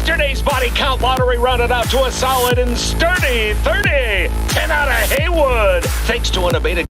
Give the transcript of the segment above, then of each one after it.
Yesterday's body count lottery rounded out to a solid and sturdy 30. 10 out of Haywood, thanks to unabated.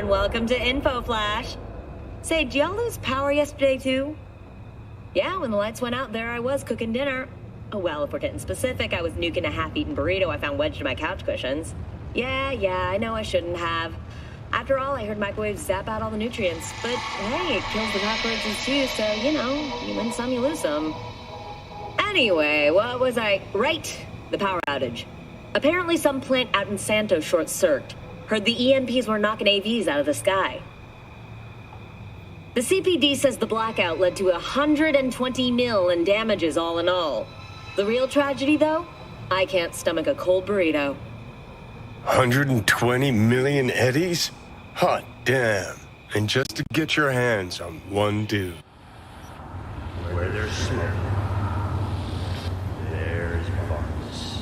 Welcome to Info Flash. Say, did y'all lose power yesterday too? Yeah, when the lights went out, there I was cooking dinner. Oh well, if we're getting specific, I was nuking a half-eaten burrito I found wedged in my couch cushions. Yeah, I know I shouldn't have. After all, I heard microwaves zap out all the nutrients. But hey, it kills the cockroaches too, so, you know, you win some, you lose some. Anyway, what was I... Right, the power outage. Apparently some plant out in Santos short-circuited. Heard the EMPs were knocking AVs out of the sky. The CPD says the blackout led to 120 mil in damages all in all. The real tragedy, though? I can't stomach a cold burrito. 120 million eddies? Hot damn. And just to get your hands on one dude. Where there's smoke, there's farts.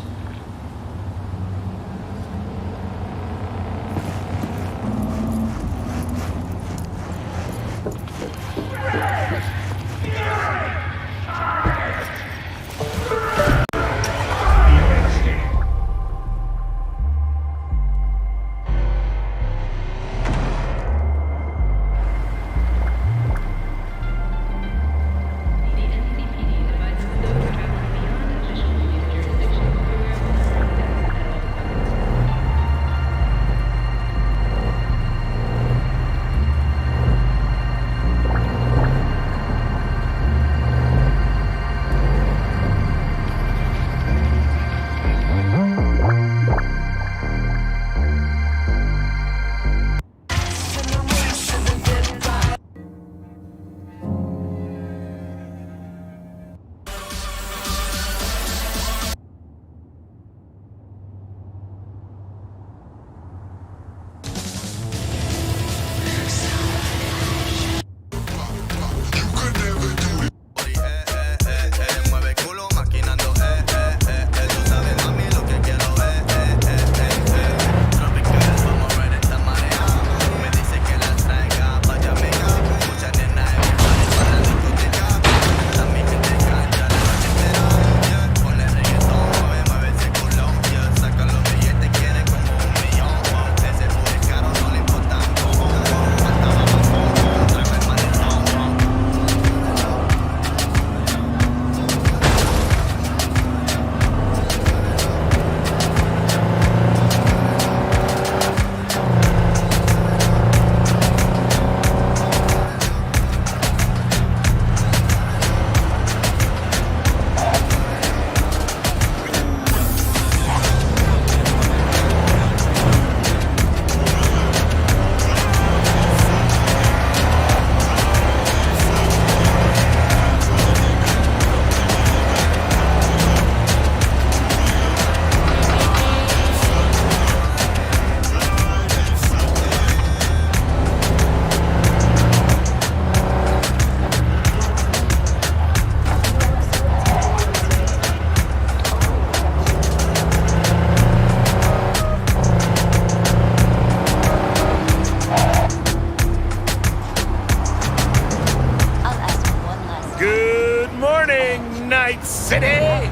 Night City!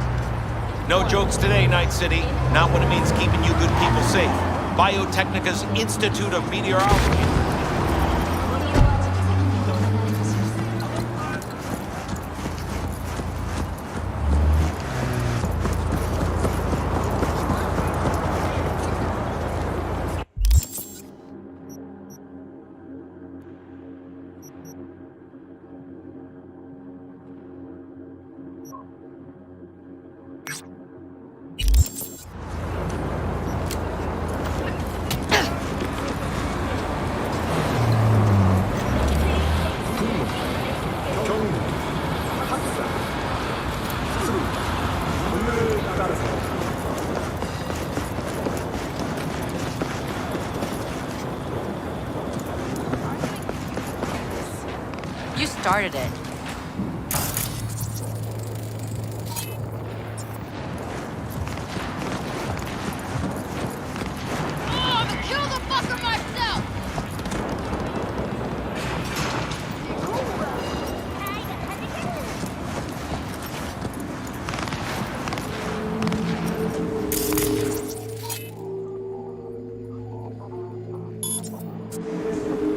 No jokes today, Night City. Not when it means keeping you good people safe. Biotechnica's Institute of Meteorology. started it.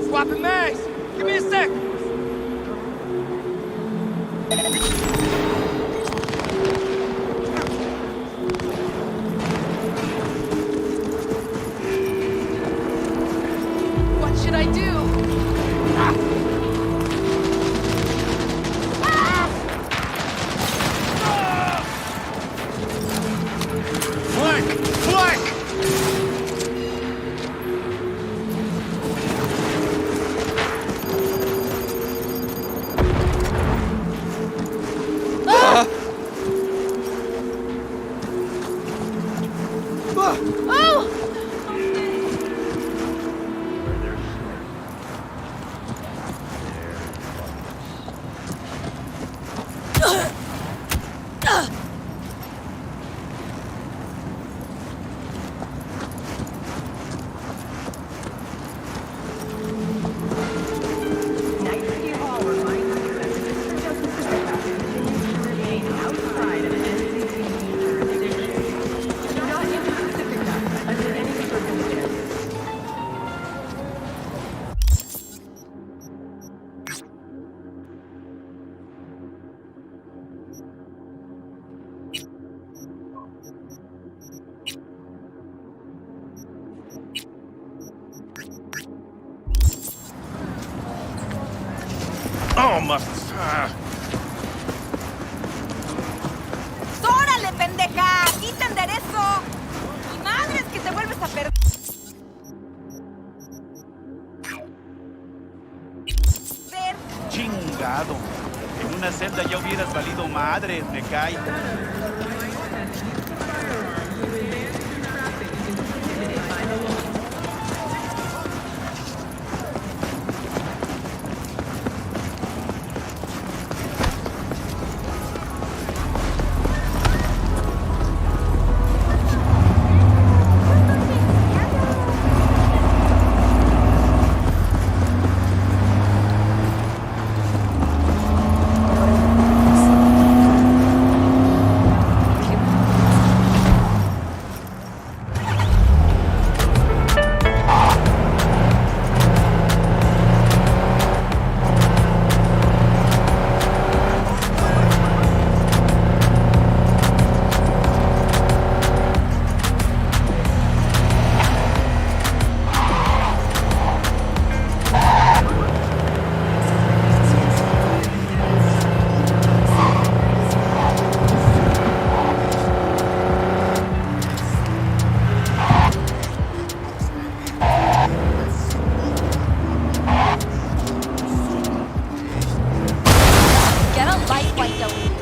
Swapping mags! Give me a sec! What should I do? Flank! Flank! Where there's smoke, there follows. Oh, my... ¡Órale, pendeja! ¡Aquí te enderezo! ¡Mi madre es que te vuelves a perder! Chingado. En una celda ya hubieras valido madre, me cae. Get a life like the...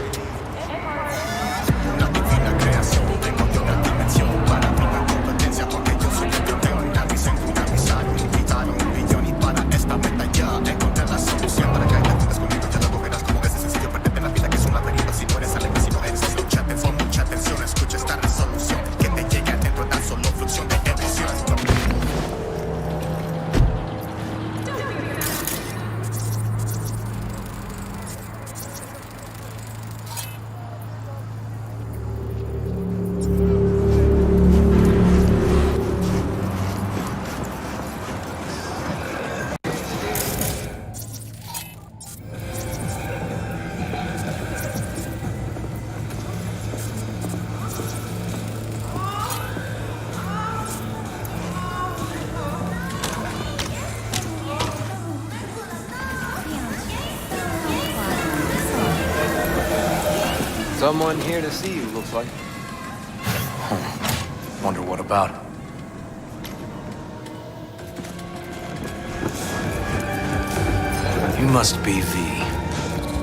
Someone here to see you, looks like. Wonder what about. You must be V.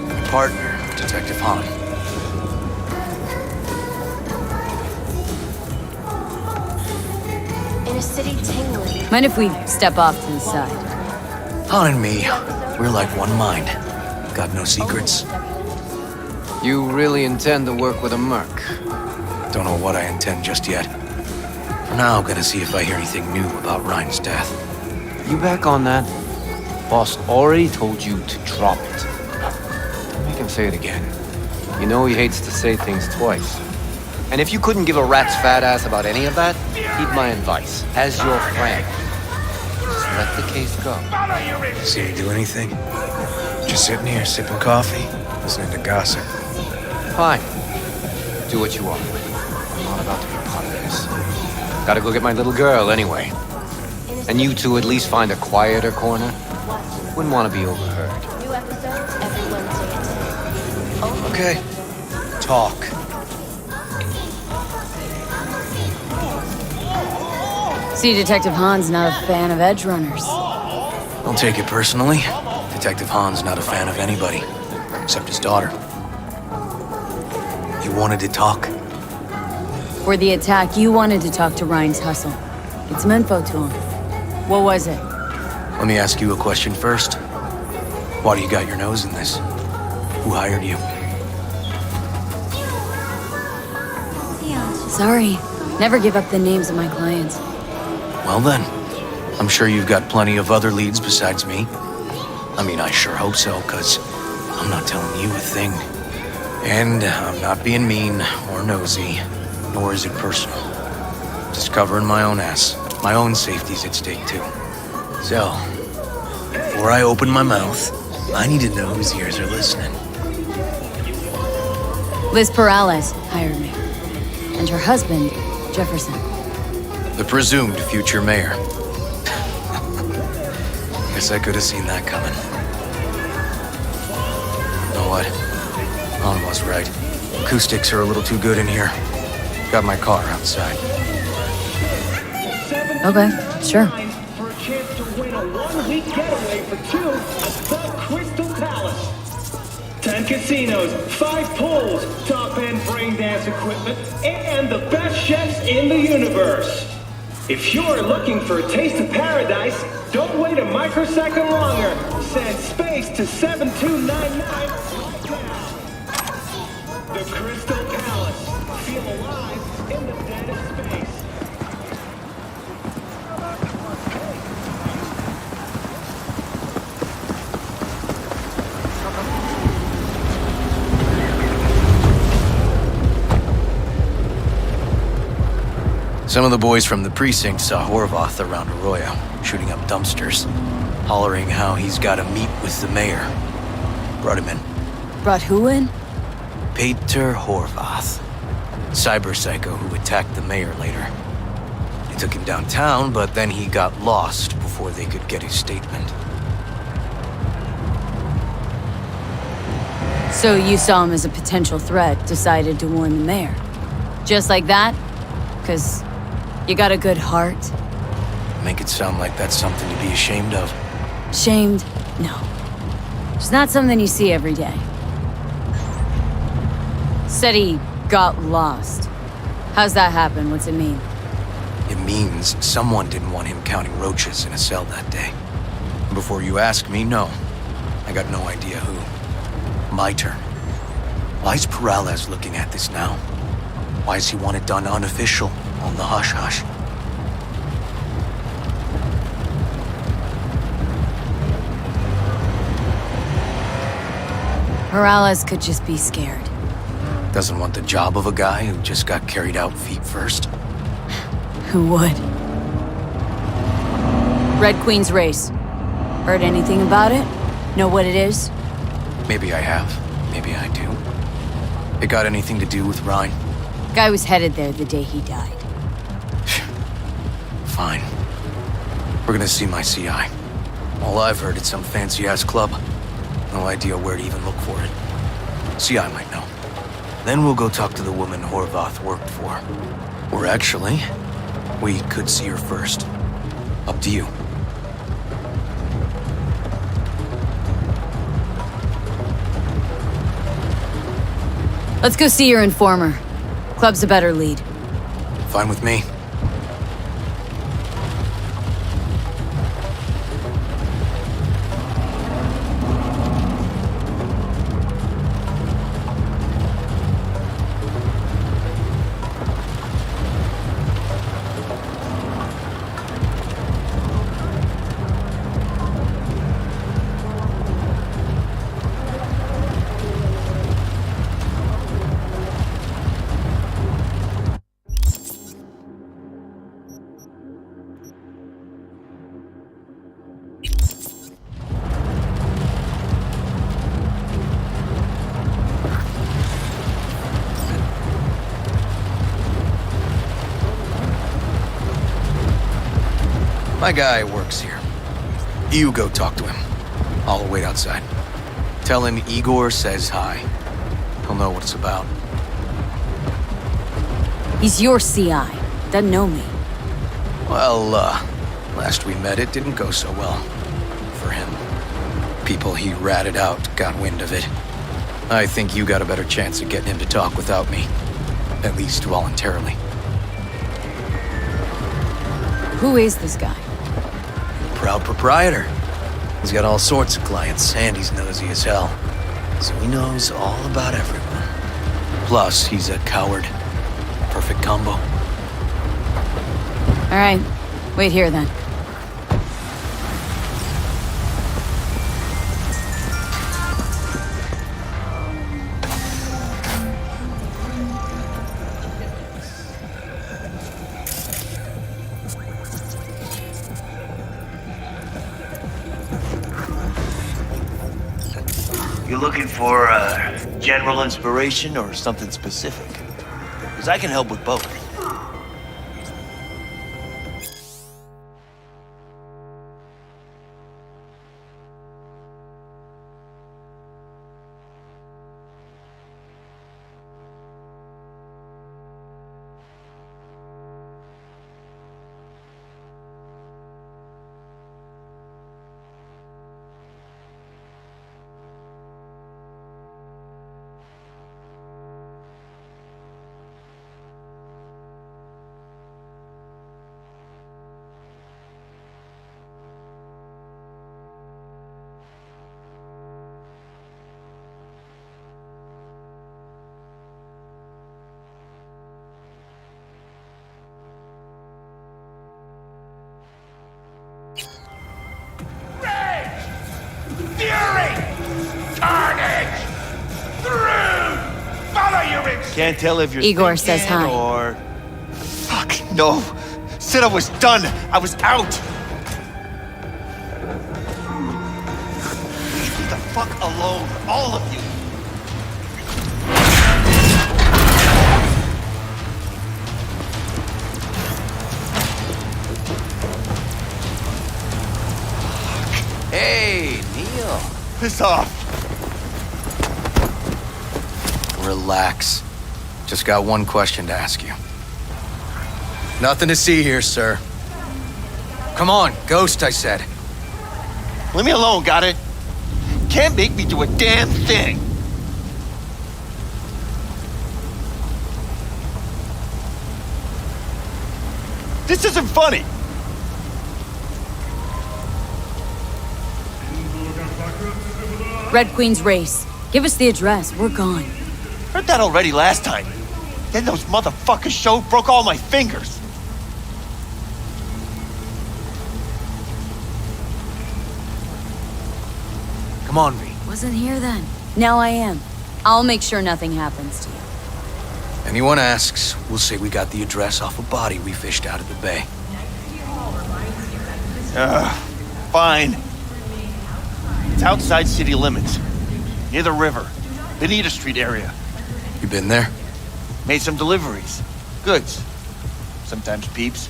Your partner, Detective Han. In a city tingling. Mind if we step off to the side? Han and me, we're like one mind. Got no secrets. You really intend to work with a merc? Don't know what I intend just yet. For now, I'm gonna see if I hear anything new about Ryan's death. You back on that? Boss already told you to drop it. Don't make him say it again. You know he hates to say things twice. And if you couldn't give a rat's fat ass about any of that, heed my advice. As your friend, just let the case go. See you do anything? Just sitting here, sipping coffee, listening to gossip. Fine. Do what you want. I'm not about to be part of this. Gotta go get my little girl anyway. And you two at least find a quieter corner. Wouldn't want to be overheard. New episodes every Wednesday at 6. Okay. Talk. See, Detective Hahn's not a fan of edge runners. Don't take it personally. Detective Hahn's not a fan of anybody, except his daughter. He wanted to talk. For the attack, you wanted to talk to Ryan's hustle. Get some info to him. What was it? Let me ask you a question first. Why do you got your nose in this? Who hired you? Sorry. Never give up the names of my clients. Well then, I'm sure you've got plenty of other leads besides me. I mean, I sure hope so, 'cause I'm not telling you a thing. And I'm not being mean or nosy, nor is it personal. Just covering my own ass. My own safety's at stake too. So, before I open my mouth, I need to know whose ears are listening. Liz Perales hired me. And her husband, Jefferson. The presumed future mayor. Guess I could have seen that coming. You know what? Hahn was right. Acoustics are a little too good in here. Got my car outside. Okay, sure. For a chance to win a one-week getaway for two at the Crystal Palace. 10 casinos, 5 pools, top-end brain dance equipment, and the best chefs in the universe. If you're looking for a taste of paradise, don't wait a microsecond longer. Send space to 7299 right now. The Crystal Palace. Feel alive in the dead of space. Some of the boys from the precinct saw Horvath around Arroyo, shooting up dumpsters, hollering how he's got to meet with the mayor. Brought him in. Brought who in? Peter Horvath. Cyber psycho who attacked the mayor later. They took him downtown, but then he got lost before they could get his statement. So you saw him as a potential threat, decided to warn the mayor. Just like that? 'Cause you got a good heart? Make it sound like that's something to be ashamed of. Shamed? No. It's not something you see every day. Said he got lost. How's that happen? What's it mean? It means someone didn't want him counting roaches in a cell that day. Before you ask me, no. I got no idea who. My turn. Why is Perales looking at this now? Why does he want it done unofficial, on the hush-hush? Perales could just be scared. Doesn't want the job of a guy who just got carried out feet first? Who would? Red Queen's race. Heard anything about it? Know what it is? Maybe I have. Maybe I do. It got anything to do with Ryan? Guy was headed there the day he died. Fine. We're gonna see my CI. All I've heard is some fancy-ass club. No idea where to even look for it. CI might know. Then we'll go talk to the woman Horvath worked for. Or actually, we could see her first. Up to you. Let's go see your informer. Club's a better lead. Fine with me. My guy works here. You go talk to him. I'll wait outside. Tell him Igor says hi. He'll know what it's about. He's your CI. Doesn't know me. Well, last we met, it didn't go so well. For him. People he ratted out got wind of it. I think you got a better chance of getting him to talk without me. At least voluntarily. Who is this guy? Proud proprietor. He's got all sorts of clients, and he's nosy as hell. So he knows all about everyone. Plus, he's a coward. Perfect combo. All right. Wait here, then. You looking for general inspiration or something specific? Because I can help with both. Can't tell if you're Igor says thinking hi. or... Fuck, no. Said I was done. I was out. Leave me the fuck alone, all of you. Hey, Neil. Piss off. Relax. Just got one question to ask you. Nothing to see here, sir. Come on, Ghost, I said. Leave me alone, got it? Can't make me do a damn thing. This isn't funny. Red Queen's race. Give us the address. We're gone. Heard that already last time. Then those motherfuckers showed, broke all my fingers. Come on, V. Wasn't here then. Now I am. I'll make sure nothing happens to you. Anyone asks, we'll say we got the address off a body we fished out of the bay. Fine. It's outside city limits. Near the river. Benita Street area. You been there? Made some deliveries. Goods. Sometimes peeps.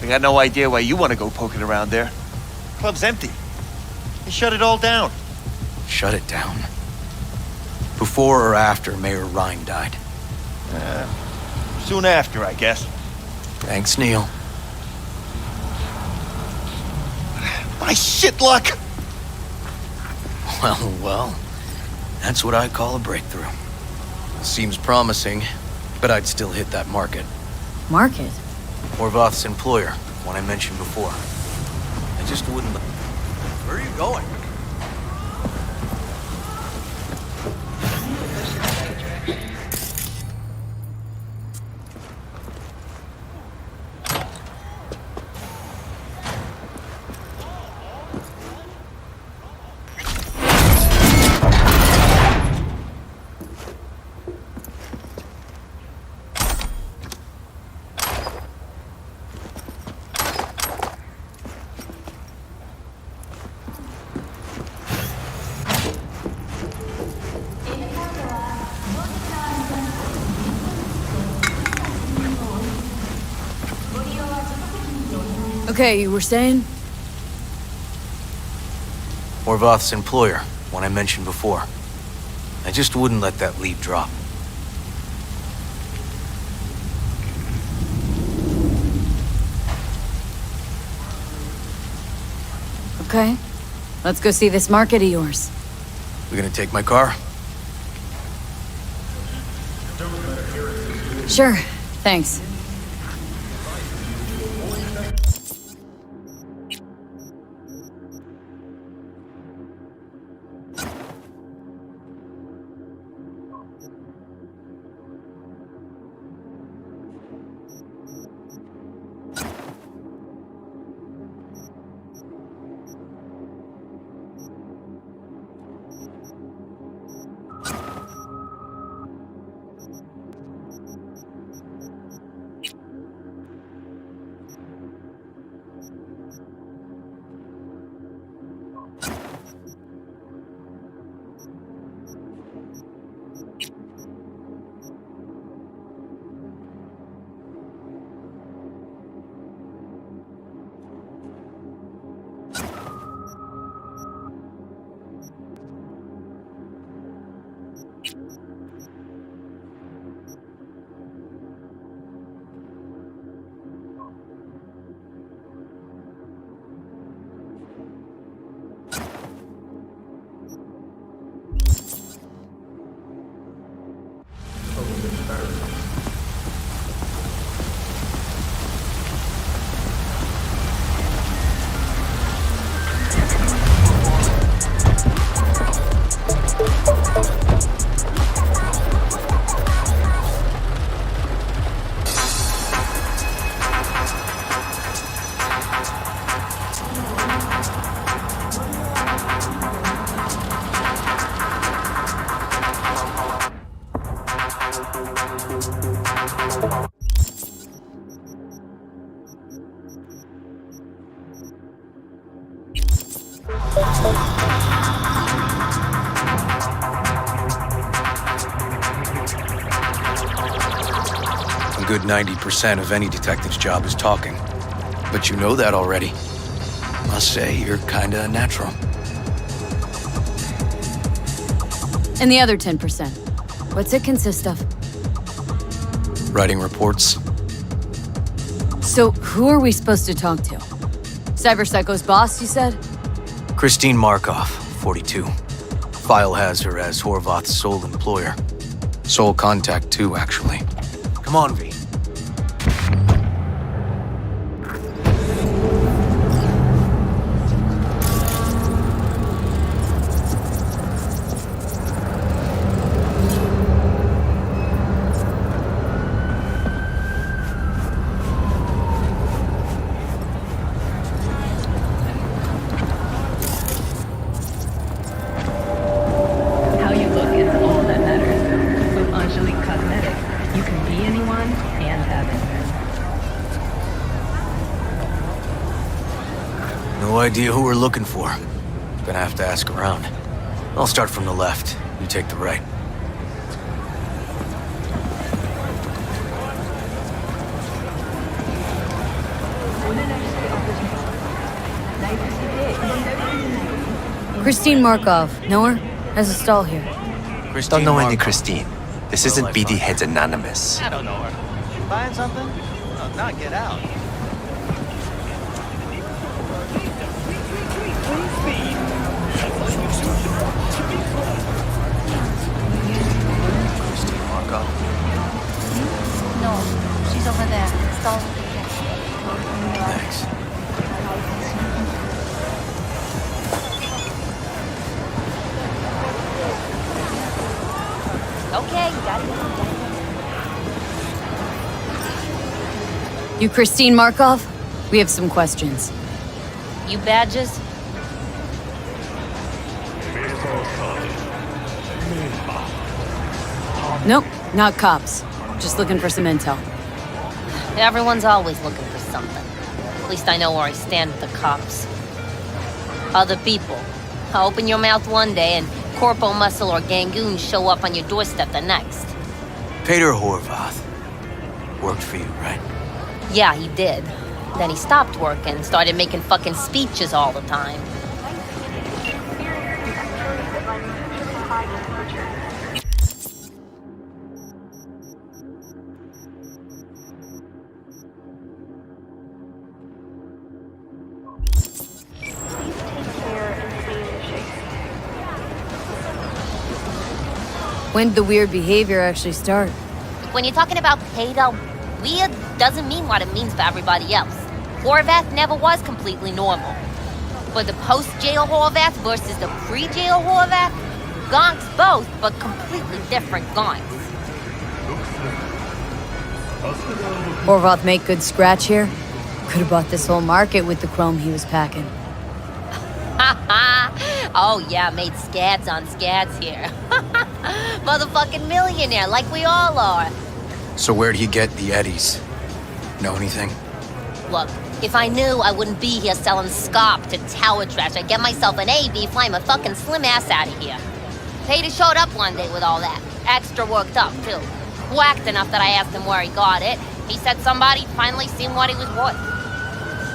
I got no idea why you want to go poking around there. Club's empty. They shut it all down. Shut it down. Before or after Mayor Rhine died? Soon after, I guess. Thanks, Neil. My shit luck! Well. That's what I call a breakthrough. Seems promising, but I'd still hit that market. Market? Horvath's employer, one I mentioned before. I just wouldn't... Where are you going? Okay, you were saying? Horvath's employer, one I mentioned before. I just wouldn't let that lead drop. Okay. Let's go see this market of yours. We gonna take my car? Sure. Thanks. A good 90% of any detective's job is talking. But you know that already. Must say, you're kinda natural. And the other 10%. What's it consist of? Writing reports. So, who are we supposed to talk to? Cyberpsycho's boss, you said? Christine Markov, 42. File has her as Horvath's sole employer. Sole contact, too, actually. Come on, V. How you look is all that matters. With Angelique Cosmetics, you can be anyone and have it. No idea who we're looking for. Gonna have to ask around. I'll start from the left. You take the right. Christine Markov. Know her? Has a stall here. Don't know any Christine. This isn't BD Heads Anonymous. I don't know her. You buying something? No, not get out. Christine Markov. No, she's over there. Stall. Thanks. Okay, you got it. You Christine Markov? We have some questions. You badges? Nope, not cops. Just looking for some intel. Everyone's always looking for something. At least I know where I stand with the cops. Other people. Open your mouth one day and Corpo Muscle or Gangoon show up on your doorstep the next. Peter Horvath. Worked for you, right? Yeah, he did. Then he stopped working, started making fucking speeches all the time. When did the weird behavior actually start? When you're talking about Cato, weird doesn't mean what it means for everybody else. Horvath never was completely normal. But the post-jail Horvath versus the pre-jail Horvath, gonks both, but completely different gonks. Horvath make good scratch here? Could have bought this whole market with the chrome he was packing. Oh yeah, made scads on scads here. Motherfucking millionaire, like we all are. So where'd he get the eddies? Know anything? Look, if I knew, I wouldn't be here selling scop to tower trash. I'd get myself an AV, fly my fucking slim ass out of here. Peter showed up one day with all that. Extra worked up, too. Whacked enough that I asked him where he got it. He said somebody finally seen what he was worth.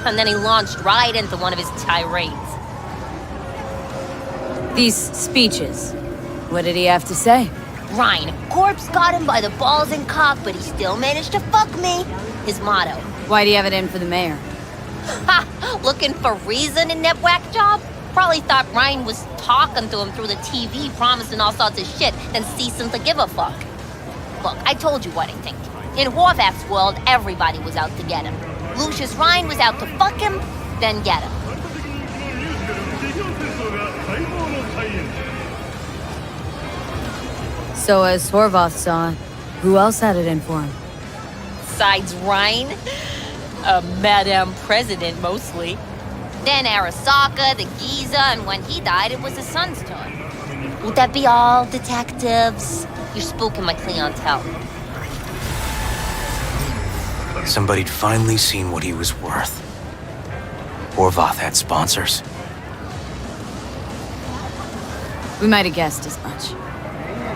And then he launched right into one of his tirades. These speeches, what did he have to say? Ryan, corpse got him by the balls and cock, but he still managed to fuck me. His motto. Why'd he have it in for the mayor? Ha! Looking for reason in that whack job? Probably thought Ryan was talking to him through the TV, promising all sorts of shit, then ceasing to give a fuck. Look, I told you what I think. In Horvath's world, everybody was out to get him. Lucius Ryan was out to fuck him, then get him. So as Horvath saw it, who else had it in for him? Besides Ryan, a Madame President mostly. Then Arasaka, the Giza, and when he died, it was his son's turn. Would that be all, detectives? You're spooking my clientele. Somebody'd finally seen what he was worth. Horvath had sponsors. We might have guessed as much.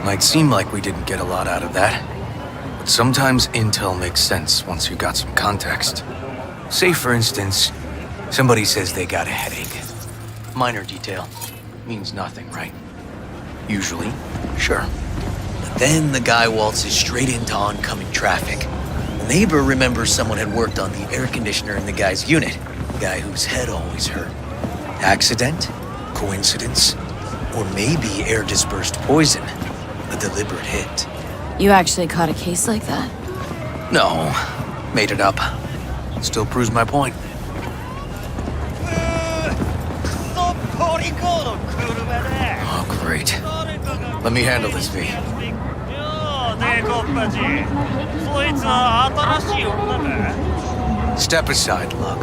Might seem like we didn't get a lot out of that. But sometimes intel makes sense once you got some context. Say, for instance, somebody says they got a headache. Minor detail. Means nothing, right? Usually, sure. But then the guy waltzes straight into oncoming traffic. The neighbor remembers someone had worked on the air conditioner in the guy's unit. The guy whose head always hurt. Accident? Coincidence? Or maybe air-dispersed poison. A deliberate hit. You actually caught a case like that? No, made it up. Still proves my point. Oh, great. Let me handle this, V. Step aside, Lug.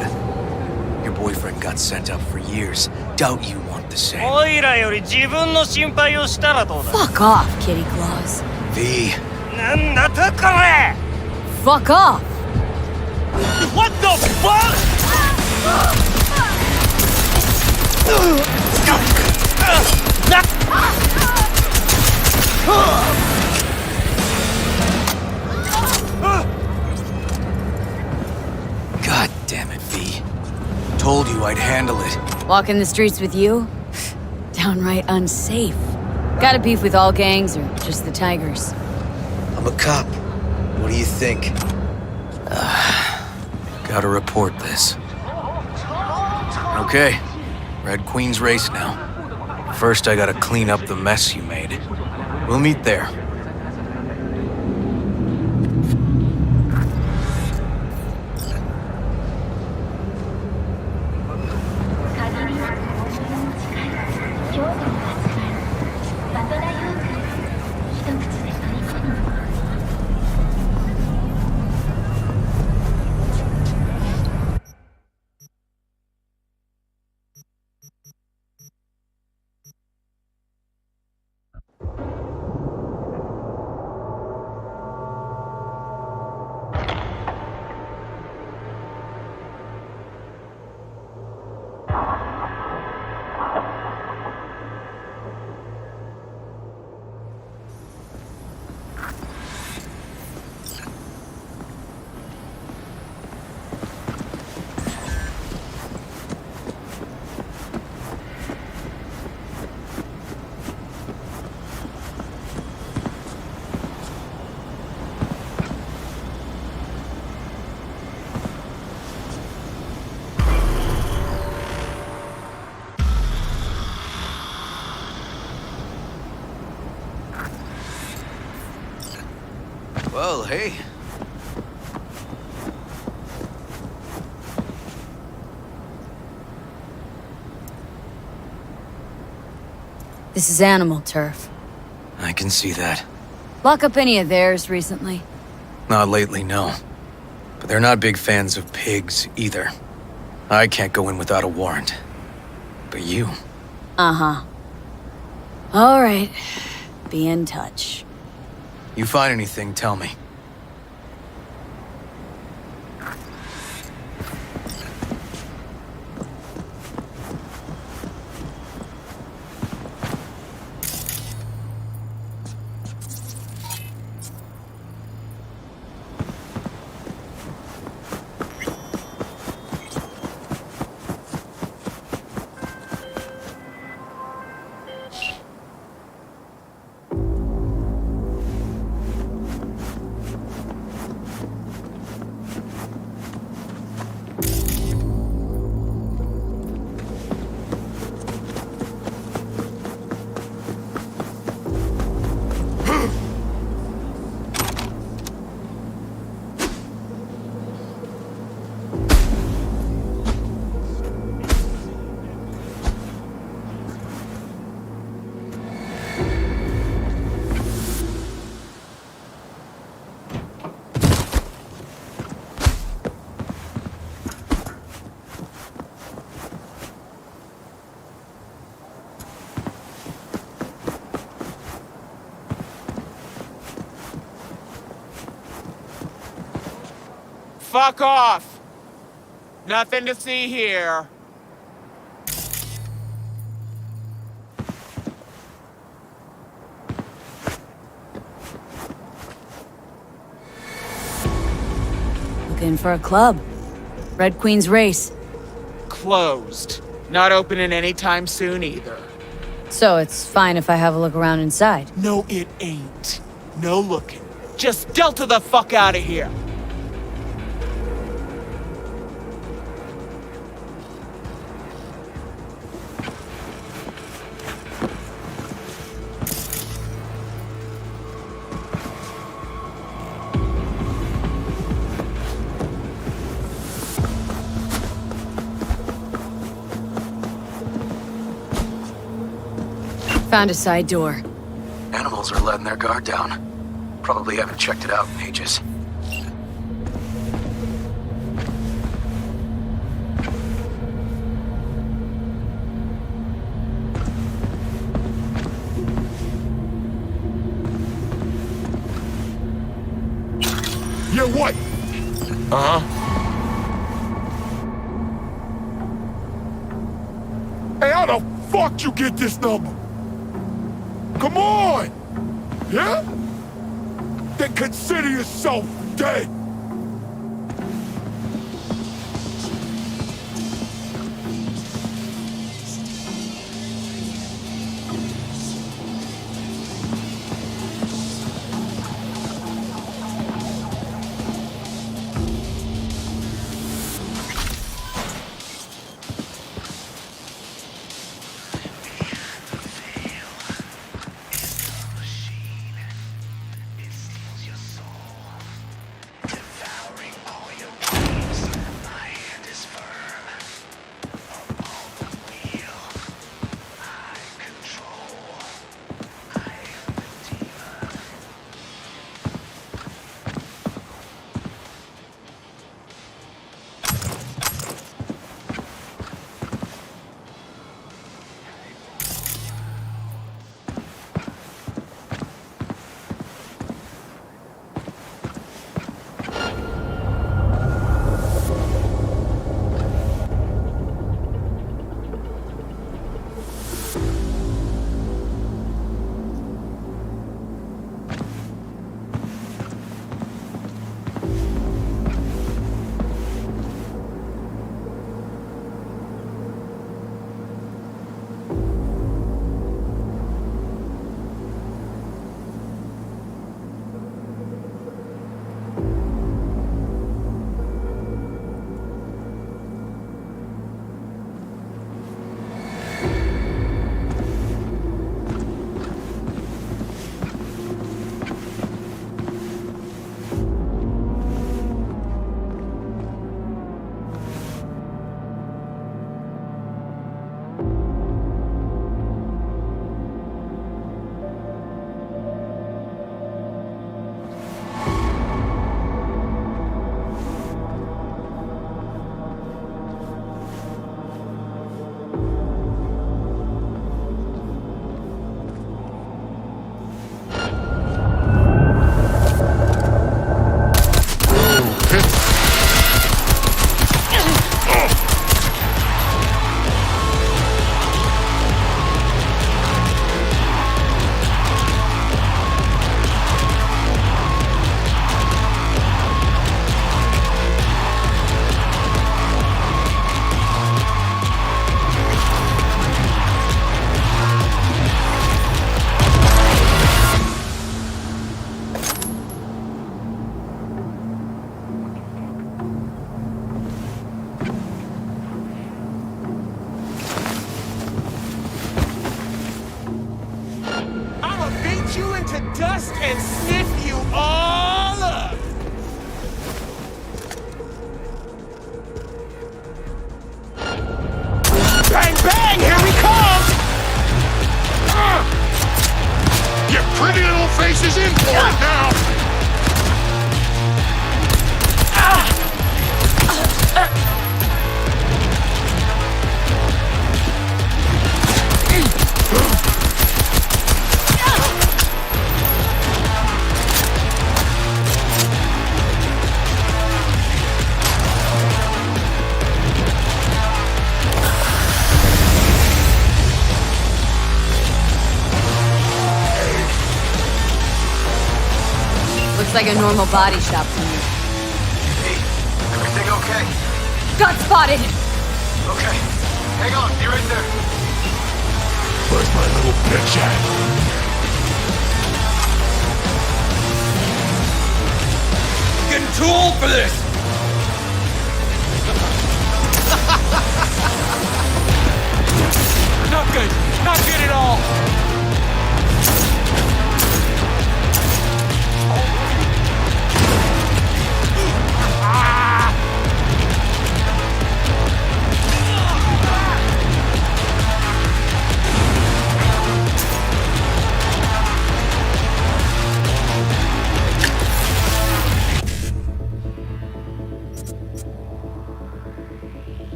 Your boyfriend got sent up for years. Doubt you want the same. Fuck off, Kitty Claus. V. Fuck off! What the fuck?! God damn it, V. Told you I'd handle it. Walking the streets with you? Downright unsafe. Got a beef with all gangs or just the Tigers? I'm a cop. What do you think? Gotta report this. Okay, Red Queen's race now. First, I gotta clean up the mess you made. We'll meet there. Well, hey. This is animal turf. I can see that. Lock up any of theirs recently? Not lately, no. But they're not big fans of pigs, either. I can't go in without a warrant. But you... Uh-huh. All right. Be in touch. You find anything, tell me. Fuck off! Nothing to see here. Looking for a club. Red Queen's Race. Closed. Not opening anytime soon either. So it's fine if I have a look around inside? No, it ain't. No looking. Just Delta the fuck out of here. Found a side door. Animals are letting their guard down. Probably haven't checked it out in ages. Yeah, what? Uh-huh. Hey, how the fuck you get this number? Come on! Yeah? Then consider yourself dead! it now! Looks like a normal body shop to me. Hey, everything okay? Got spotted! Okay. Hang on, be right there. Where's my little bitch at? Getting too old for this! Not good! Not good at all!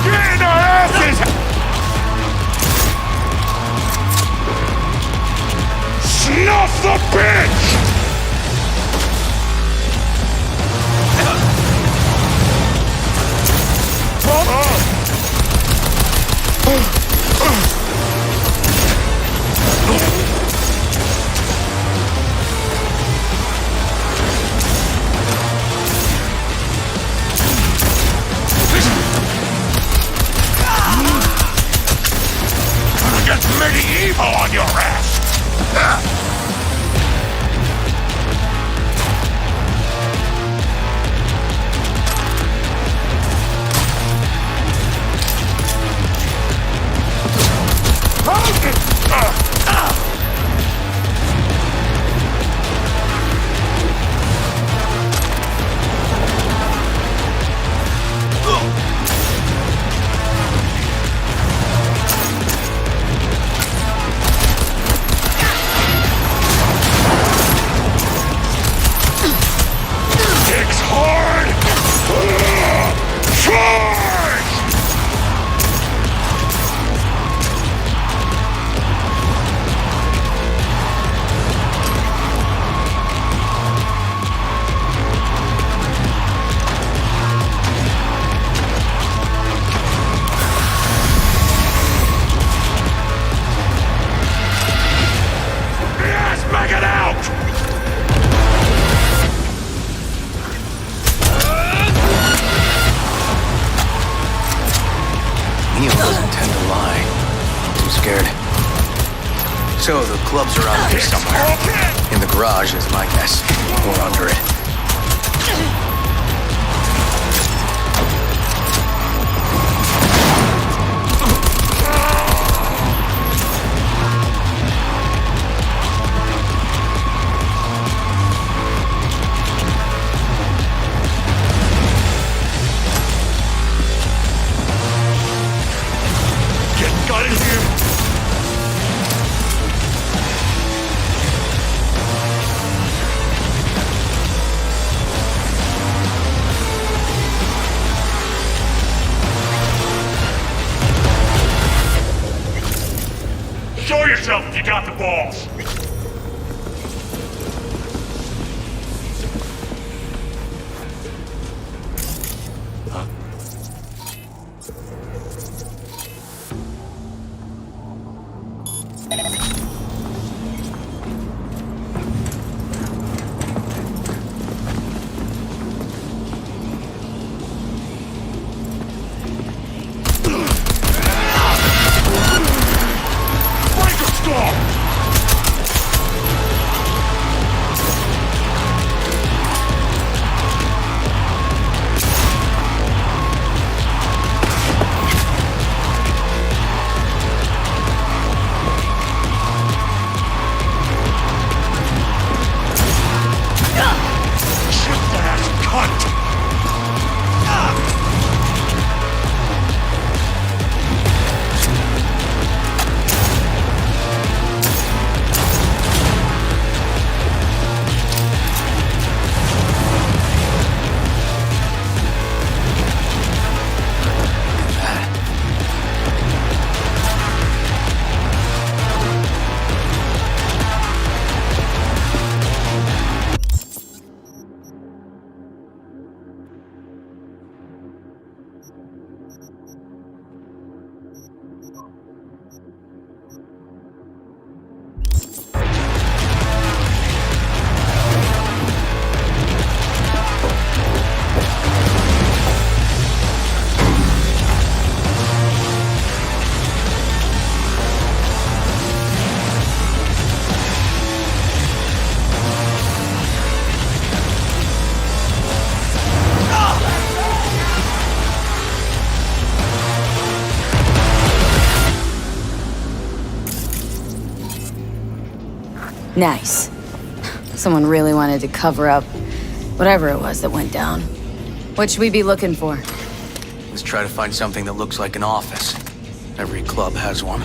Get in their asses! Snuff the bitch! Get medieval on your ass! It's hard! Charge! Yes, back it out! Neil doesn't tend to lie. Too scared. So the club's around here somewhere. In the garage is my guess. Or under it. Got in here! Show yourself if you got the balls! Nice. Someone really wanted to cover up whatever it was that went down. What should we be looking for? Let's try to find something that looks like an office. Every club has one.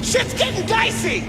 Shit's getting dicey!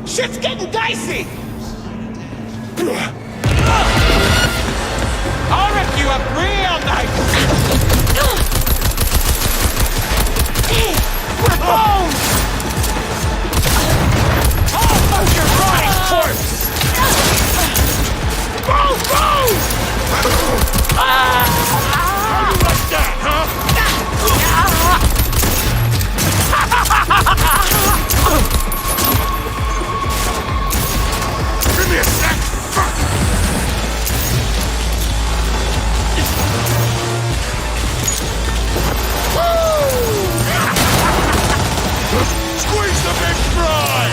Shit's getting dicey! I'll rip you up real nice! We're bones! I'll fuck your rotting corpse! Bones! Bones! How you like that, huh? Give me a sec! Squeeze the big fry!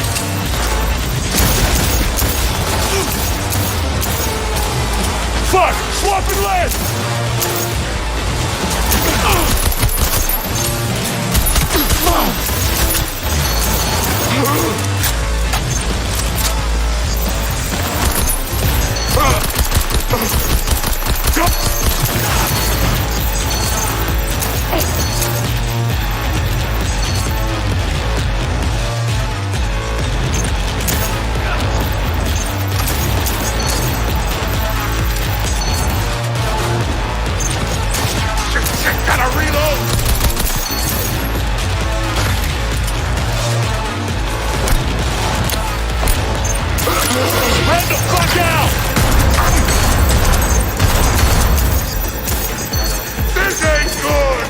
Fuck! Swapping legs! Gotta reload! Let the fuck out! This ain't good!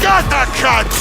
Got the cuts!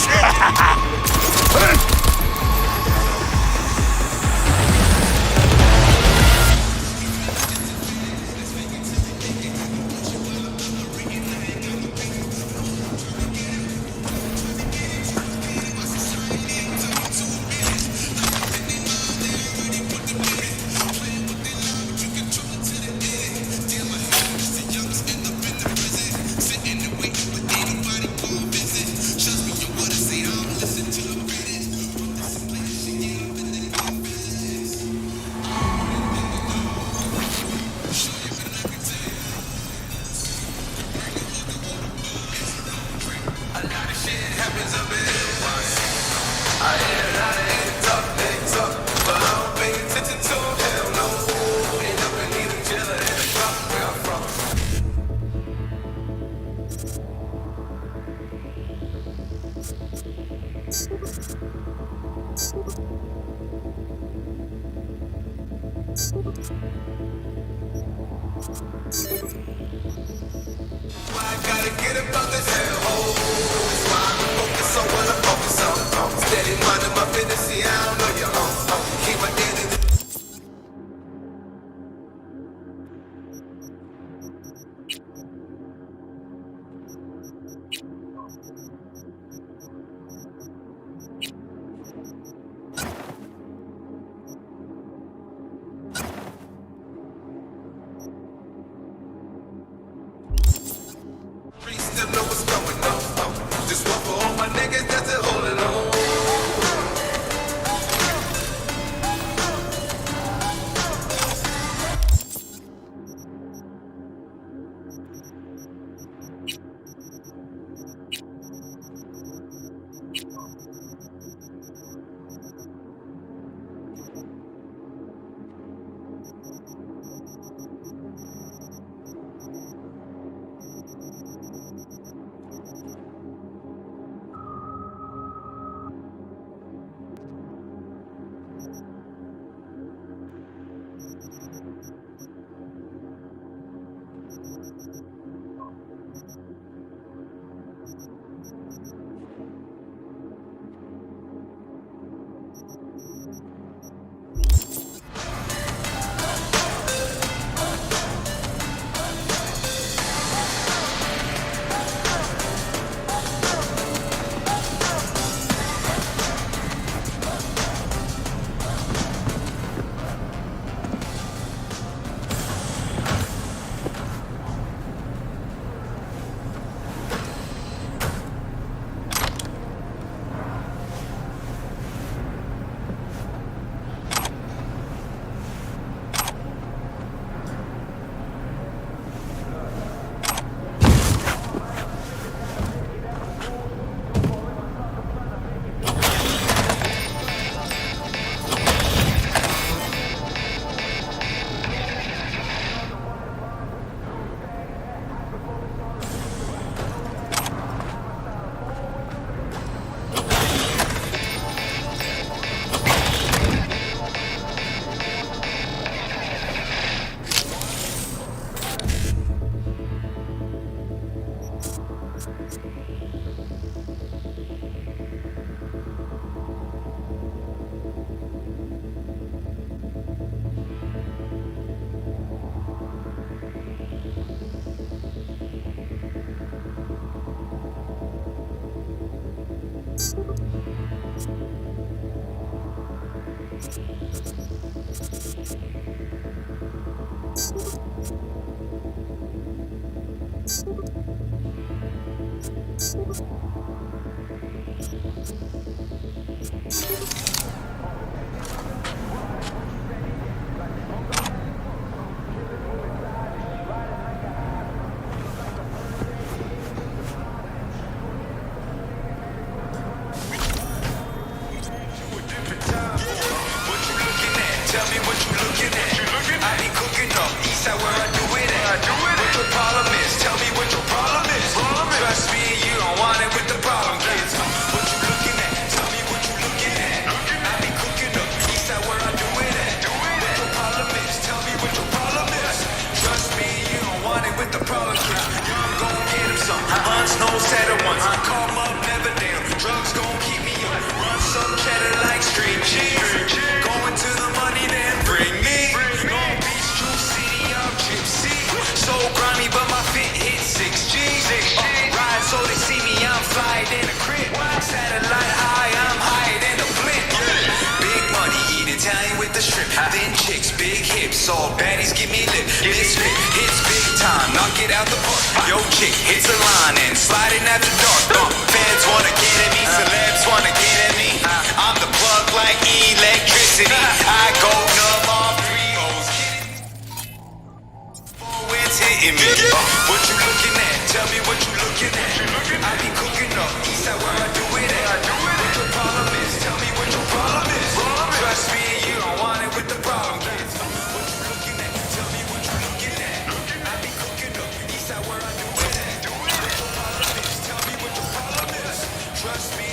Trust me.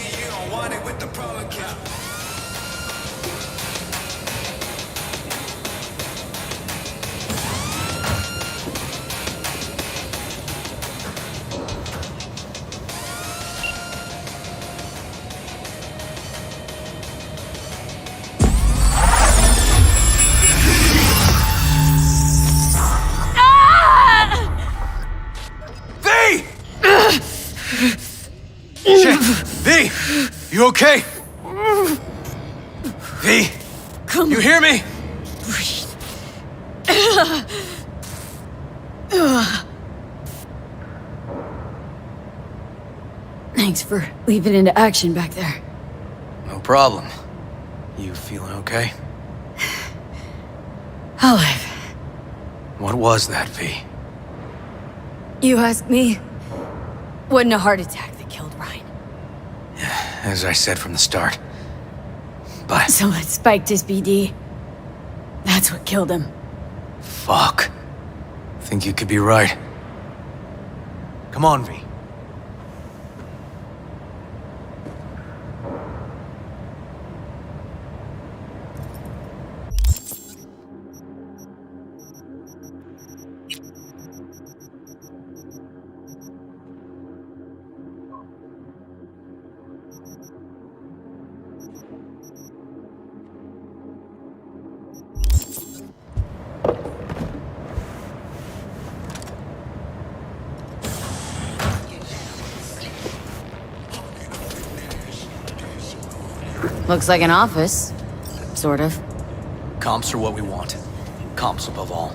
wanted with the problem cap. Shit! V! You okay? V! You hear me? Thanks for leaving into action back there. No problem. You feeling okay? Alive. What was that, V? You ask me? Wasn't a heart attack that killed Ryan. As I said from the start. But... So it spiked his BD. That's what killed him. Fuck. Think you could be right. Come on, V. Looks like an office. Sort of. Comps are what we want. Comps above all.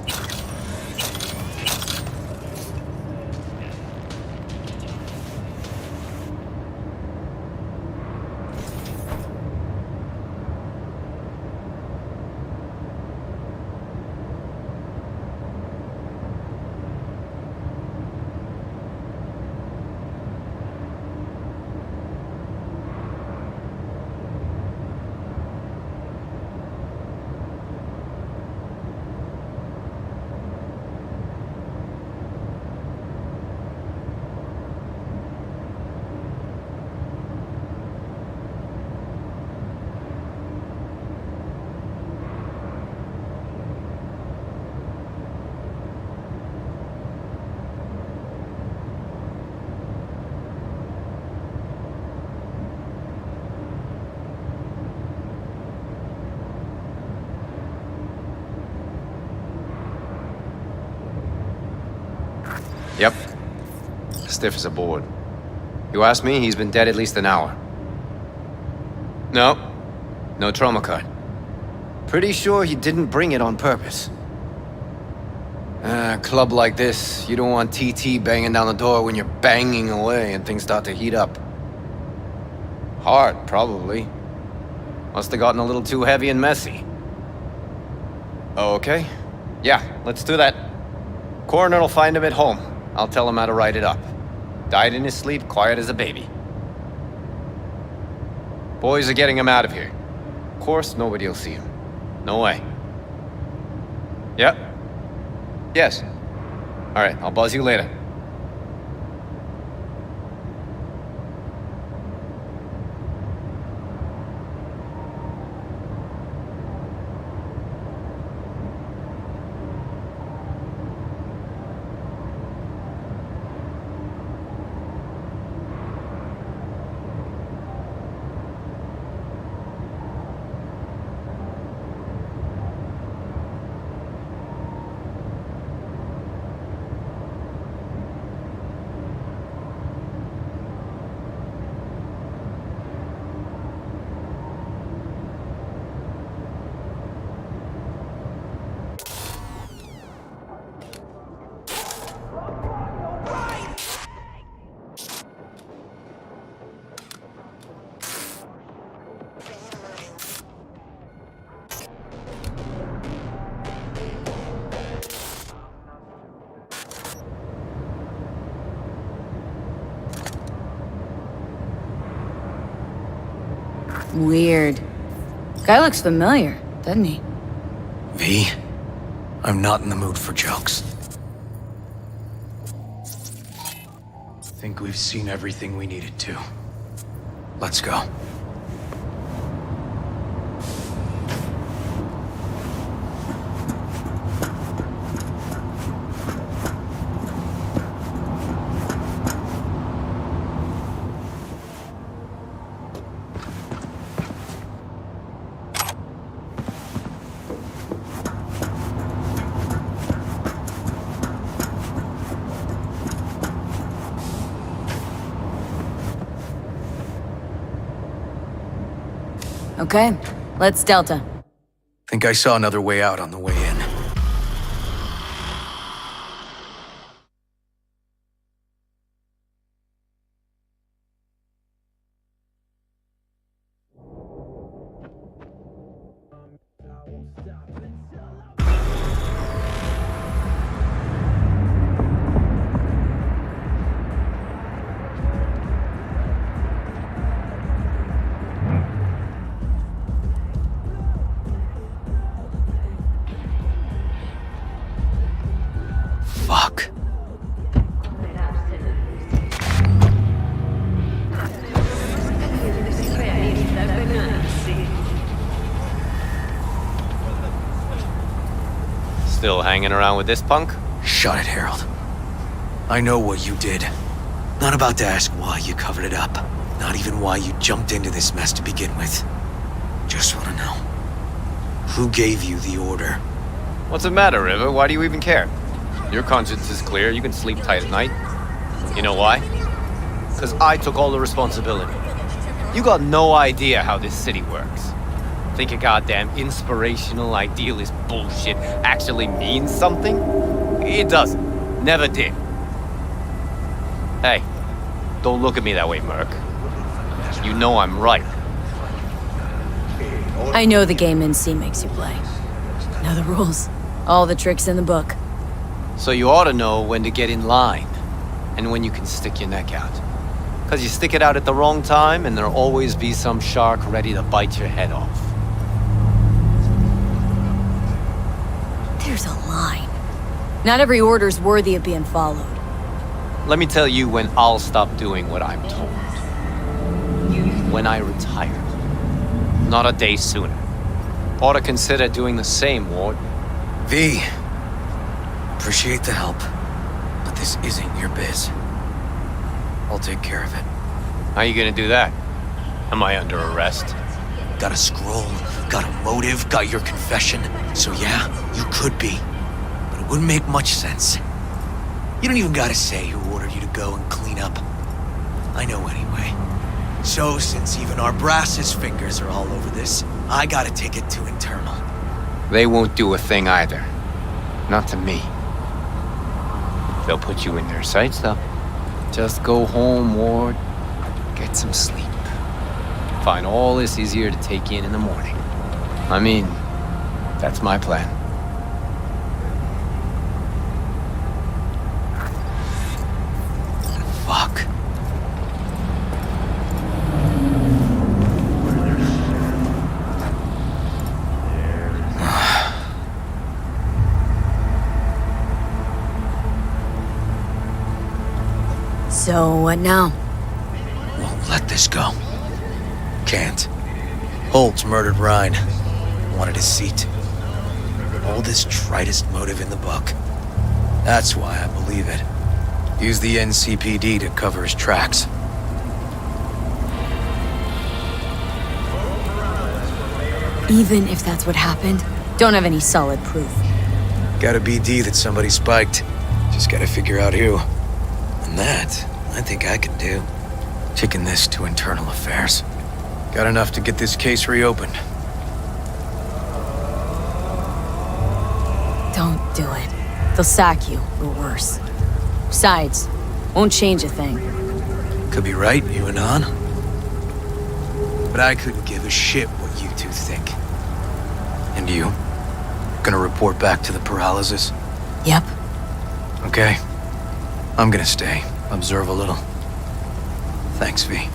Yep. Stiff as a board. You ask me, he's been dead at least an hour. No trauma card. Pretty sure he didn't bring it on purpose. A club like this, you don't want TT banging down the door when you're banging away and things start to heat up. Hard, probably. Must have gotten a little too heavy and messy. Okay. Yeah, let's do that. Coroner will find him at home. I'll tell him how to write it up. Died in his sleep, quiet as a baby. Boys are getting him out of here. Of course, nobody will see him. No way. Yep. Yes. All right, I'll buzz you later. Weird. Guy looks familiar, doesn't he? V, I'm not in the mood for jokes. Think we've seen everything we needed to. Let's go. Okay, let's Delta. Think I saw another way out on the way in. Fuck. Still hanging around with this punk? Shut it, Harold. I know what you did. Not about to ask why you covered it up. Not even why you jumped into this mess to begin with. Just want to know. Who gave you the order? What's the matter, River? Why do you even care? Your conscience is clear. You can sleep tight at night. You know why? Because I took all the responsibility. You got no idea how this city works. Think a goddamn inspirational, idealist bullshit actually means something? It doesn't. Never did. Hey, don't look at me that way, Merc. You know I'm right. I know the game NC makes you play. Know the rules. All the tricks in the book. So you ought to know when to get in line, and when you can stick your neck out. Because you stick it out at the wrong time, and there'll always be some shark ready to bite your head off. There's a line. Not every order's worthy of being followed. Let me tell you when I'll stop doing what I'm told. When I retire. Not a day sooner. Ought to consider doing the same, Ward. V. Appreciate the help, but this isn't your biz. I'll take care of it. How you gonna do that? Am I under arrest? Got a scroll, got a motive, got your confession. So yeah, you could be. But it wouldn't make much sense. You don't even gotta say who ordered you to go and clean up. I know anyway. So since even our brass's fingers are all over this, I gotta take it to internal. They won't do a thing either. Not to me. They'll put you in their sights, though. Just go home, Ward. Get some sleep. Find all this easier to take in the morning. I mean, that's my plan. Fuck. So, what now? Won't let this go. Can't. Holtz murdered Rhine. Wanted his seat. Oldest, tritest motive in the book. That's why I believe it. Use the NCPD to cover his tracks. Even if that's what happened, don't have any solid proof. Got a BD that somebody spiked. Just gotta figure out who. And that, I think I can do. Taking this to internal affairs. Got enough to get this case reopened. Don't do it. They'll sack you, or worse. Besides, won't change a thing. Could be right, you and An. But I couldn't give a shit what you two think. And you? Gonna report back to the paralysis? Yep. Okay. I'm gonna stay. Observe a little. Thanks, V.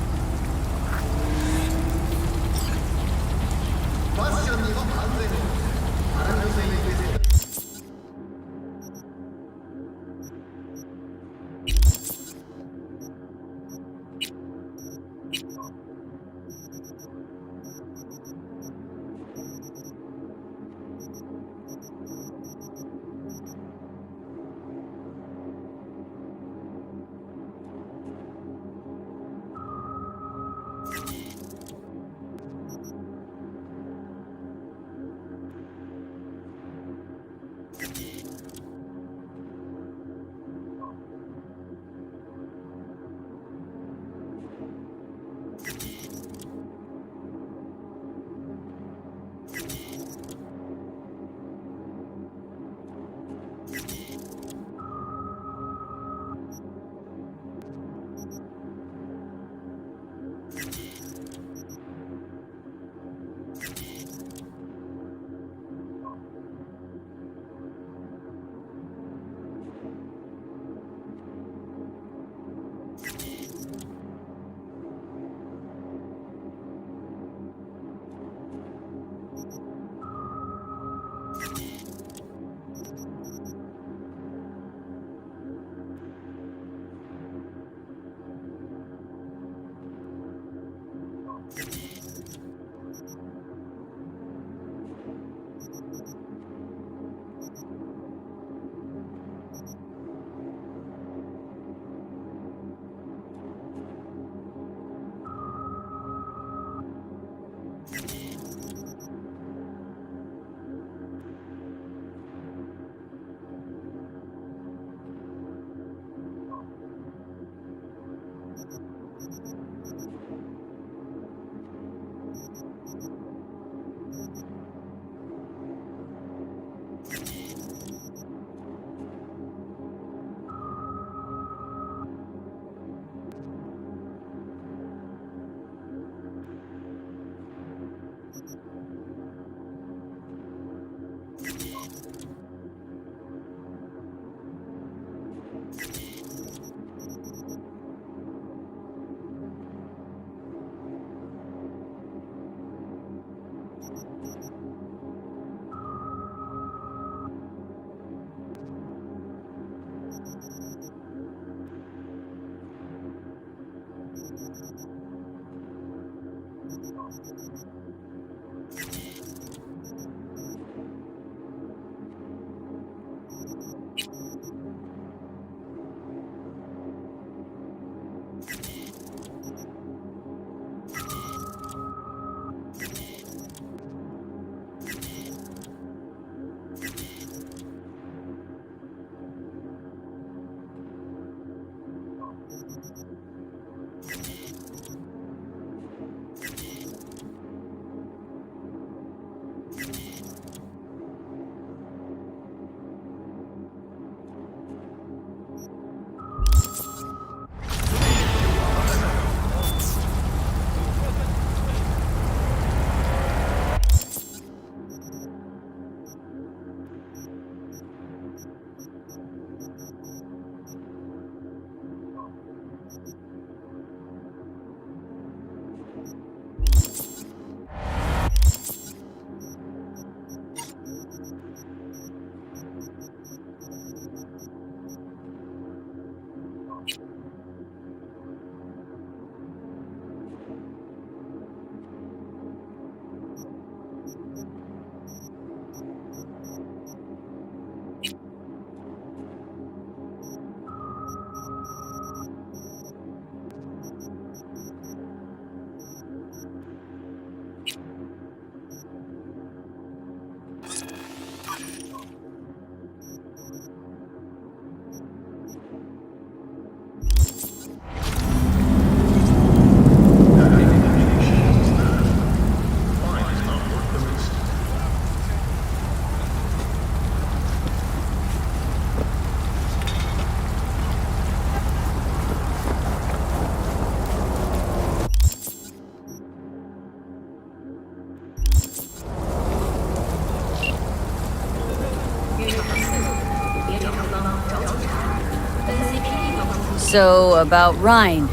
So, about Rhine.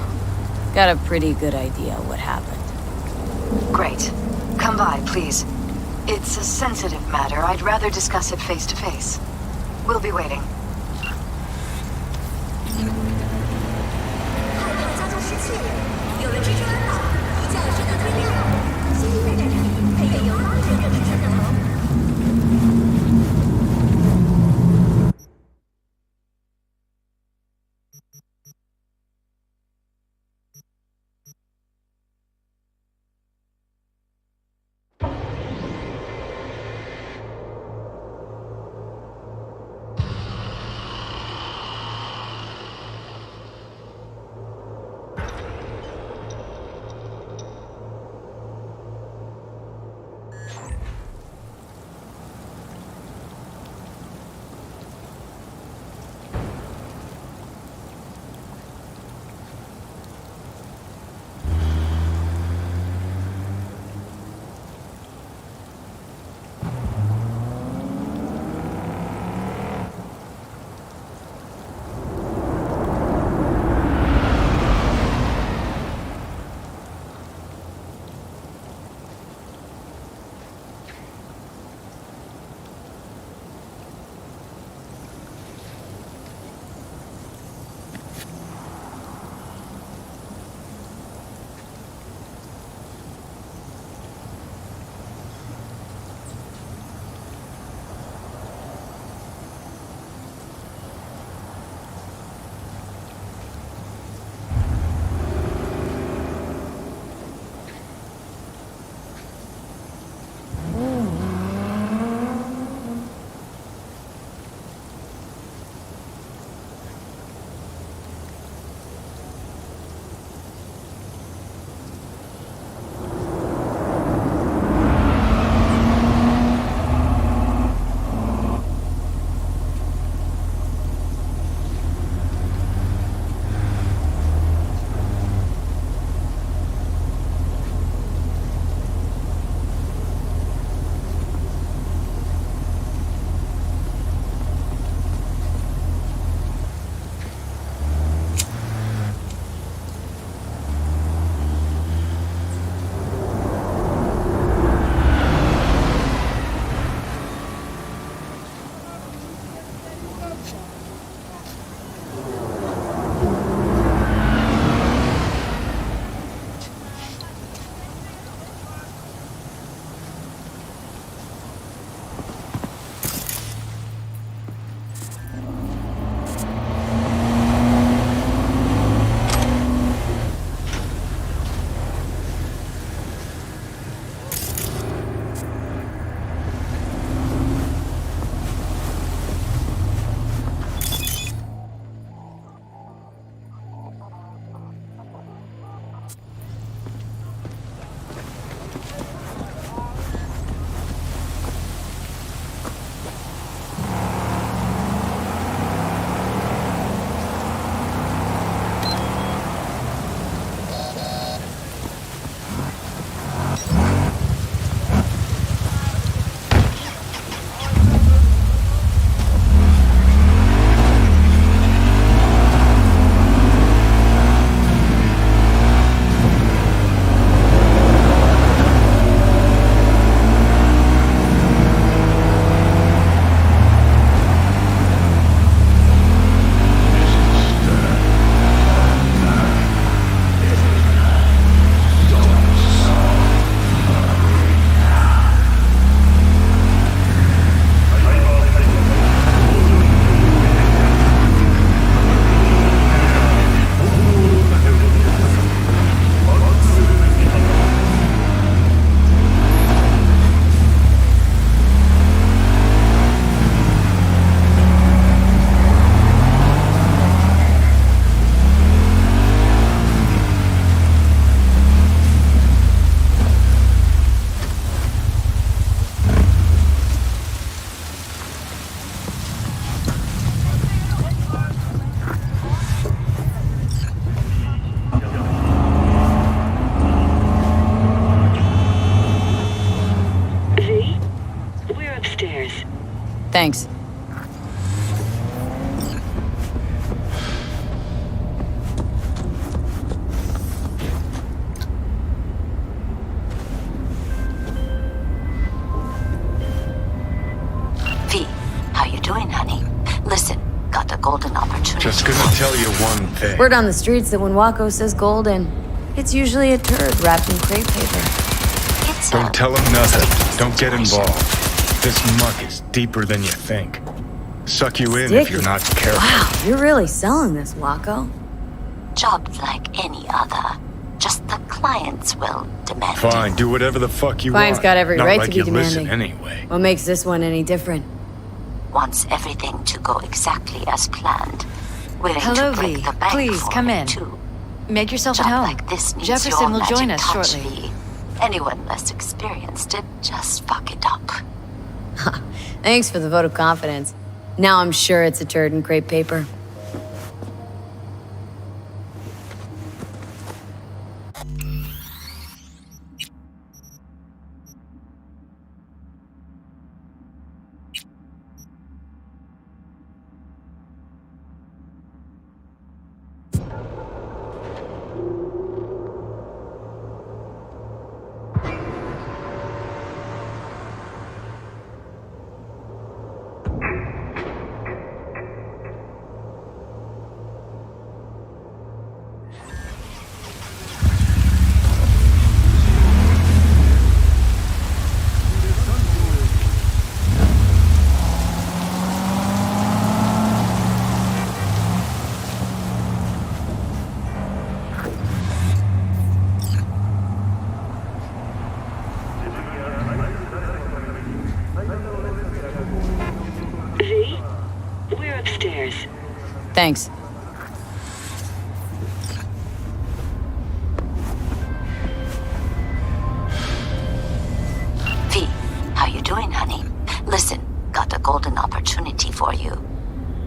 Got a pretty good idea what happened. Great. Come by, please. It's a sensitive matter. I'd rather discuss it face to face. We'll be waiting. Thanks. V, how you doing, honey? Listen, got a golden opportunity. Just gonna tell you one thing. Word on the streets that when Waco says golden, it's usually a turd wrapped in crepe paper. Don't tell him nothing. Don't get involved. This muck is deeper than you think. Suck you in if you're not careful. Wow, you're really selling this, Waco. Job like any other. Just the clients will demand. Fine, do whatever the fuck you Client's want. got every Not right like to be you demanding. listen anyway. What makes this one any different? Wants everything to go exactly as planned. Willing Hello, to break V. the bank Please for come it, in. too. Make yourself Job at home. like this needs Jefferson your will join magic us touch, shortly. V. Anyone less experienced did just fuck it up. Thanks for the vote of confidence. Now I'm sure it's a turd in crepe paper. V, we're upstairs. Thanks. V, how you doing, honey? Listen, got a golden opportunity for you.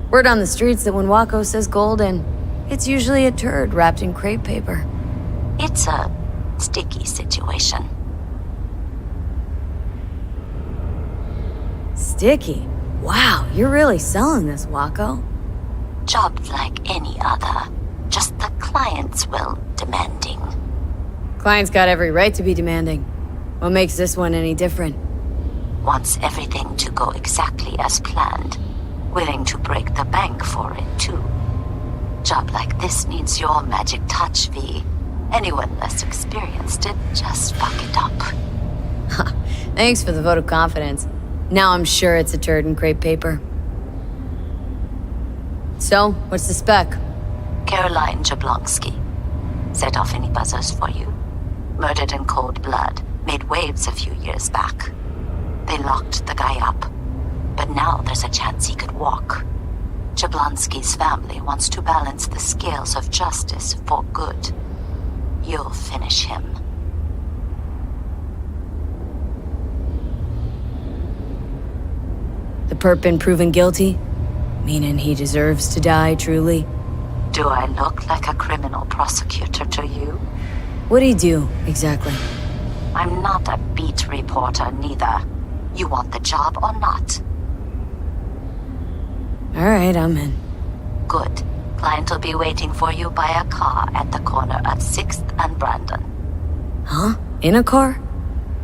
Word on the streets that when Waco says golden, it's usually a turd wrapped in crepe paper. It's a sticky situation. Sticky? Wow, you're really selling this, Waco. Job like any other. Just the clients will demanding. Client's got every right to be demanding. What makes this one any different? Wants everything to go exactly as planned. Willing to break the bank for it, too. Job like this needs your magic touch, V. Anyone less experienced did just fuck it up. Thanks for the vote of confidence. Now I'm sure it's a turd in crepe paper. So, what's the spec? Caroline Jablonski. Set off any buzzers for you. Murdered in cold blood. Made waves a few years back. They locked the guy up. But now there's a chance he could walk. Jablonski's family wants to balance the scales of justice for good. You'll finish him. The perp been proven guilty? Meaning he deserves to die, truly? Do I look like a criminal prosecutor to you? What'd he do, exactly? I'm not a beat reporter, neither. You want the job or not? Alright, I'm in. Good. Client will be waiting for you by a car at the corner of 6th and Brandon. Huh? In a car?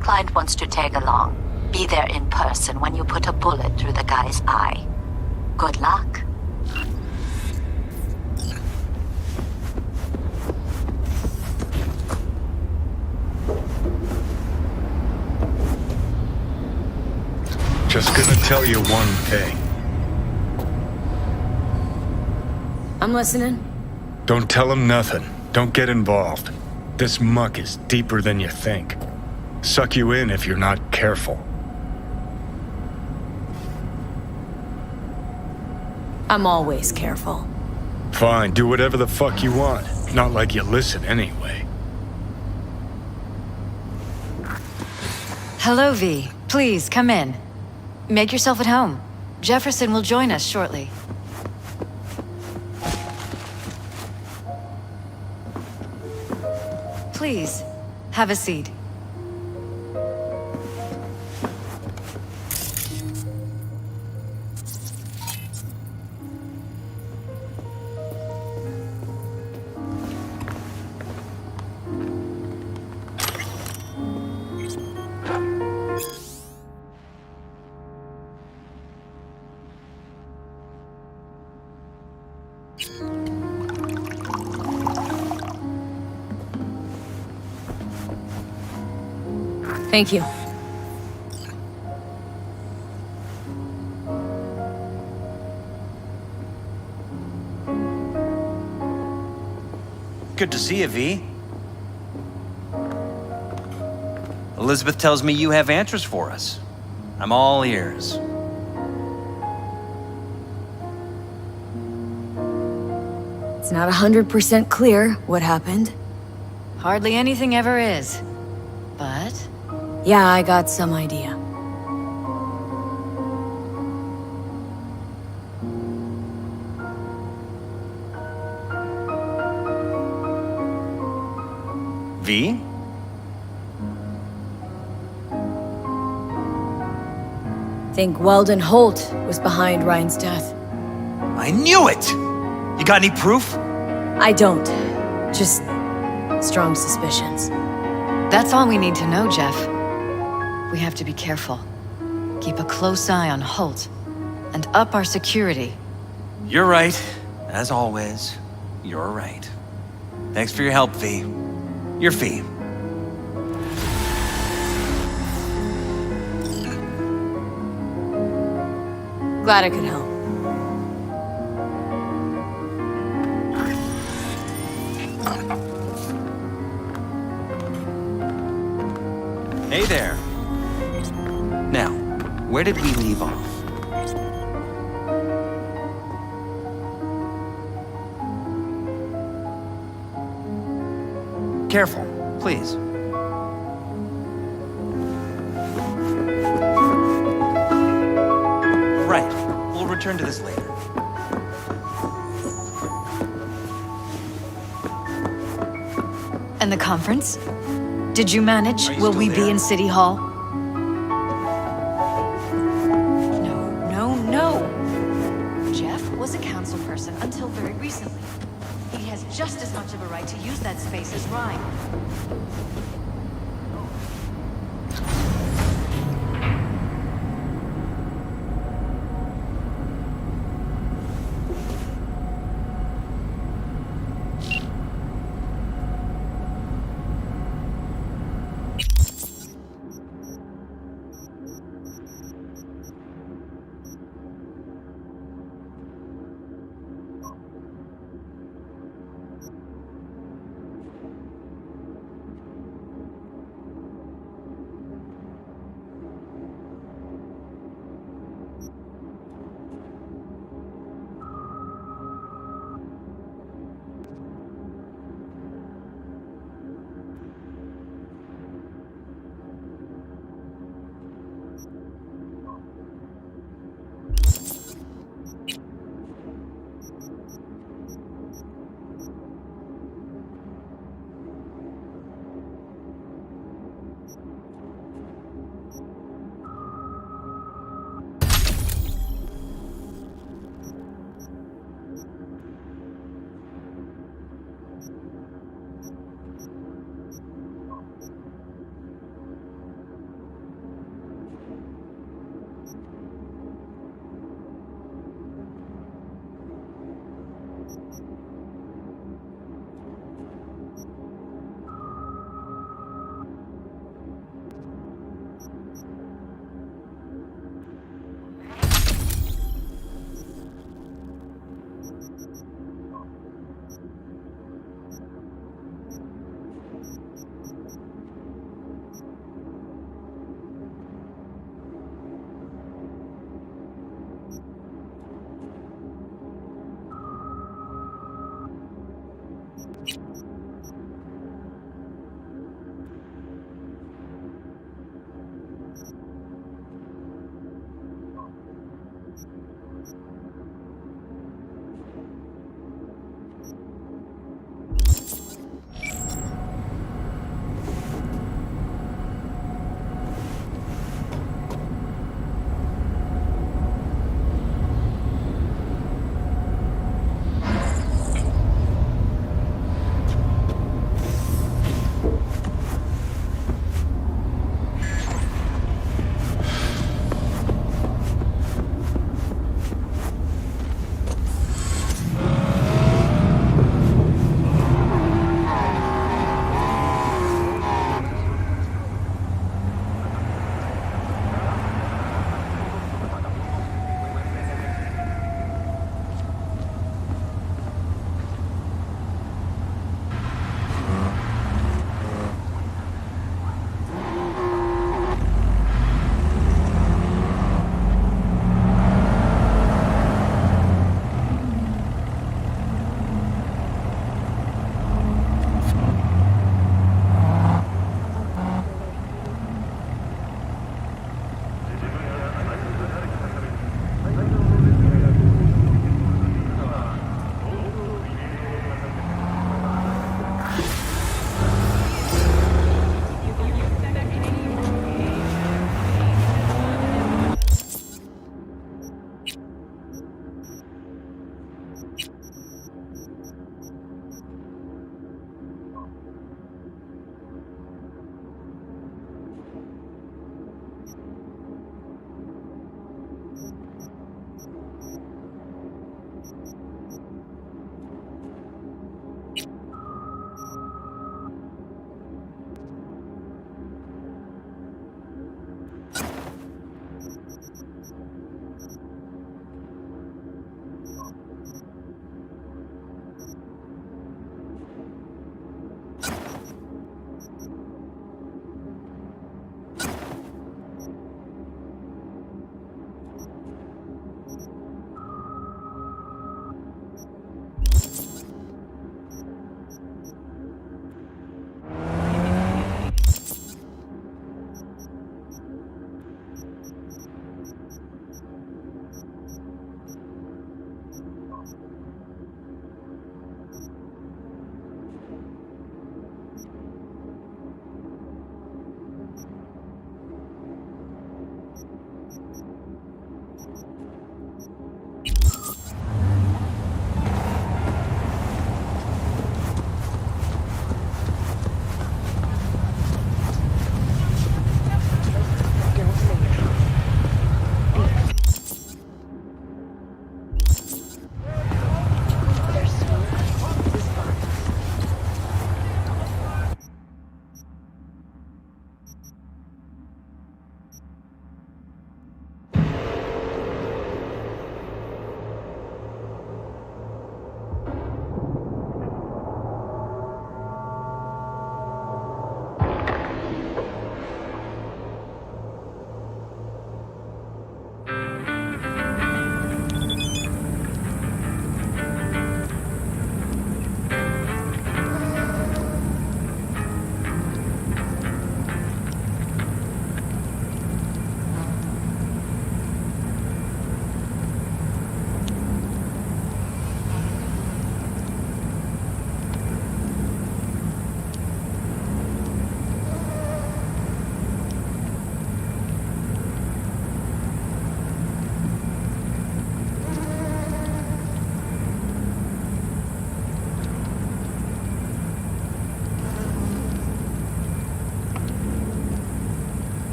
Client wants to tag along. Be there in person when you put a bullet through the guy's eye. Good luck. Just gonna tell you one thing. I'm listening. Don't tell him nothing. Don't get involved. This muck is deeper than you think. Suck you in if you're not careful. I'm always careful. Fine, do whatever the fuck you want. Not like you listen anyway. Hello, V. Please come in. Make yourself at home. Jefferson will join us shortly. Please, have a seat. Thank you. Good to see you, V. Elizabeth tells me you have answers for us. I'm all ears. It's not 100% clear what happened. Hardly anything ever is. But Yeah, I got some idea. V? Think Weldon Holt was behind Ryan's death. I knew it! You got any proof? I don't. Just strong suspicions. that's all we need to know, Jeff. We have to be careful. Keep a close eye on Holt. And up our security. You're right. As always, you're right. Thanks for your help, V. Your fee. Glad I could help. Hey there. Now, where did we leave off? Careful, please. Right. We'll return to this later. And the conference? Did you manage? Will we be in City Hall? No. Jeff was a council person until very recently. He has just as much of a right to use that space as Ryan.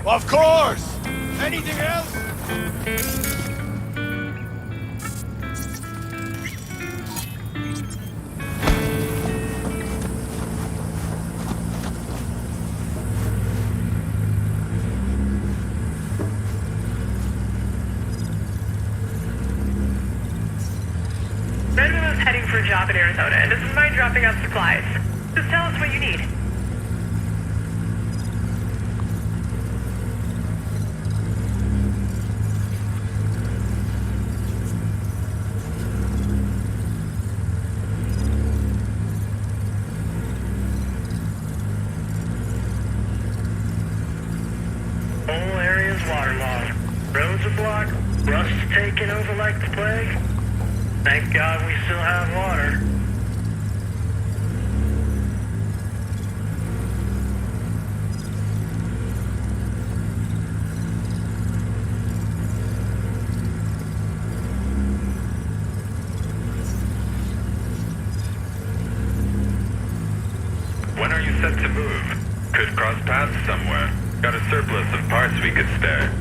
Of course! Anything else? Redmond is heading for a job in Arizona and doesn't mind dropping off supplies. Just tell us what you need. Whole area's waterlogged. Roads are blocked. Rust's taking over like the plague. Thank God we still have water. When are you set to move? Could cross paths somewhere. Got a surplus of parts we could spare.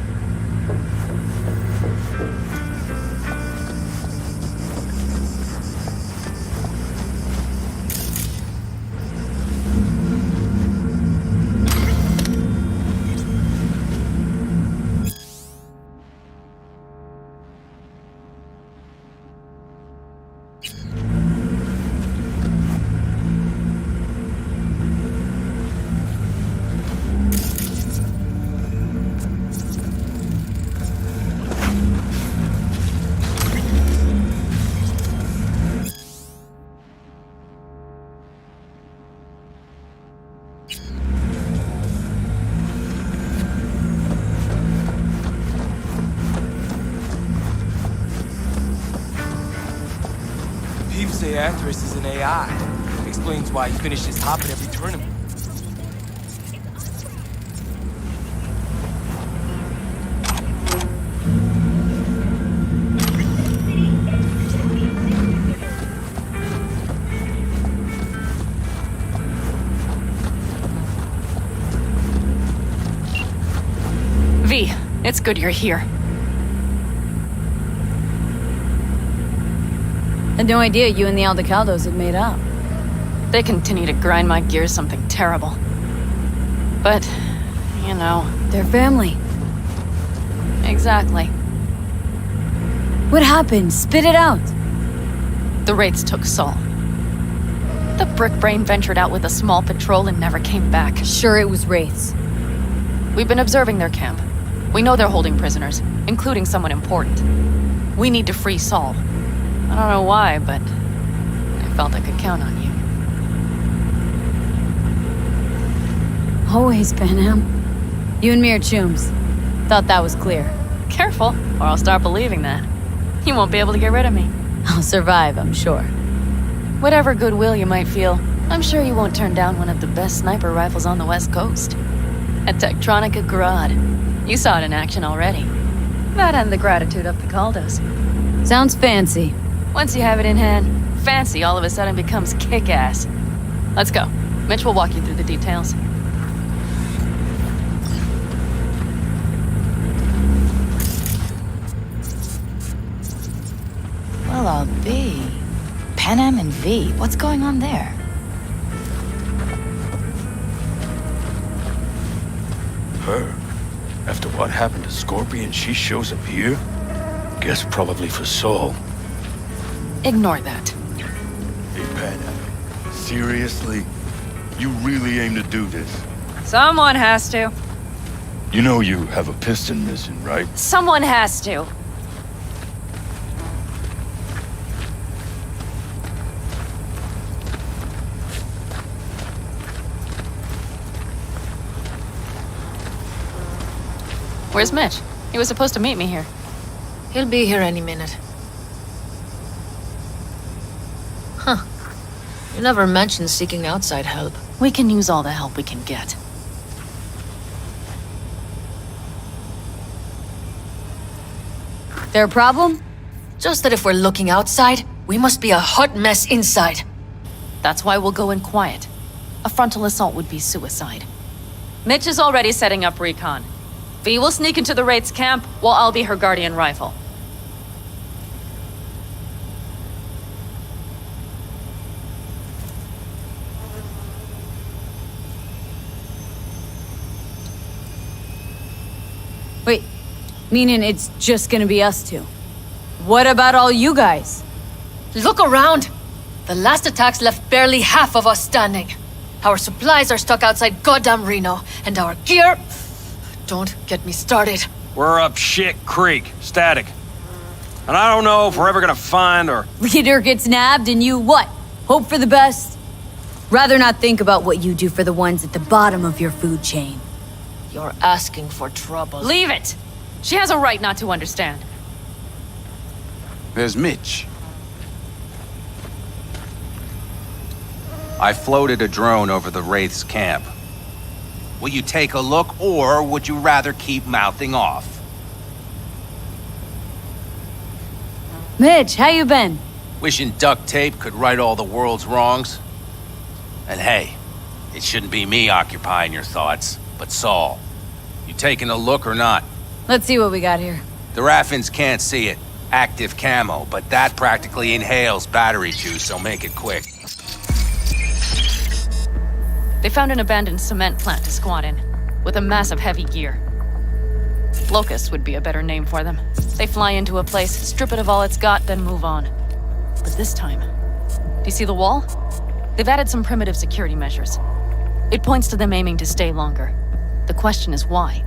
Atheris is an AI. Explains why he finishes top at every tournament. V, it's good you're here. Had no idea you and the Aldecaldos had made up. They continue to grind my gears something terrible. But, you know... They're family. Exactly. What happened? Spit it out. The Wraiths took Saul. The Brickbrain ventured out with a small patrol and never came back. Sure it was Wraiths. We've been observing their camp. We know they're holding prisoners, including someone important. We need to free Saul. I don't know why, but I felt I could count on you. Always, Panam. You and me are chums. Thought that was clear. Careful, or I'll start believing that. You won't be able to get rid of me. I'll survive, I'm sure. Whatever goodwill you might feel, I'm sure you won't turn down one of the best sniper rifles on the West Coast. At Tektronica Grad. You saw it in action already. That and the gratitude of the Caldos. Sounds fancy. Once you have it in hand, fancy all of a sudden becomes kick-ass. Let's go. Mitch will walk you through the details. Well, I'll be. Panam and V, what's going on there? Her? After what happened to Scorpion, she shows up here? Guess probably for Saul. Ignore that. Hey, Panam. Seriously? You really aim to do this? Someone has to. You know you have a piston missing, right? Someone has to. Where's Mitch? He was supposed to meet me here. He'll be here any minute. Huh. You never mentioned seeking outside help. We can use all the help we can get. Their problem? Just that if we're looking outside, we must be a hot mess inside. That's why we'll go in quiet. A frontal assault would be suicide. Mitch is already setting up recon. V will sneak into the Wraith's camp, while I'll be her guardian rifle. Wait, meaning it's just gonna be us two? What about all you guys? Look around! The last attacks left barely half of us standing. Our supplies are stuck outside goddamn Reno, and our gear... Don't get me started. We're up shit creek, static. And I don't know if we're ever gonna find or... Leader gets nabbed and you what? Hope for the best? Rather not think about what you do for the ones at the bottom of your food chain. You're asking for trouble. Leave it! She has a right not to understand. There's Mitch. I floated a drone over the Wraith's camp. Will you take a look, or would you rather keep mouthing off? Mitch, how you been? Wishing duct tape could right all the world's wrongs? And hey, it shouldn't be me occupying your thoughts, but Saul. You taking a look or not? Let's see what we got here. The Raffins can't see it. Active camo, but that practically inhales battery juice, so make it quick. They found an abandoned cement plant to squat in, with a massive heavy gear. Locusts would be a better name for them. They fly into a place, strip it of all it's got, then move on. But this time, do you see the wall? They've added some primitive security measures. It points to them aiming to stay longer. The question is why?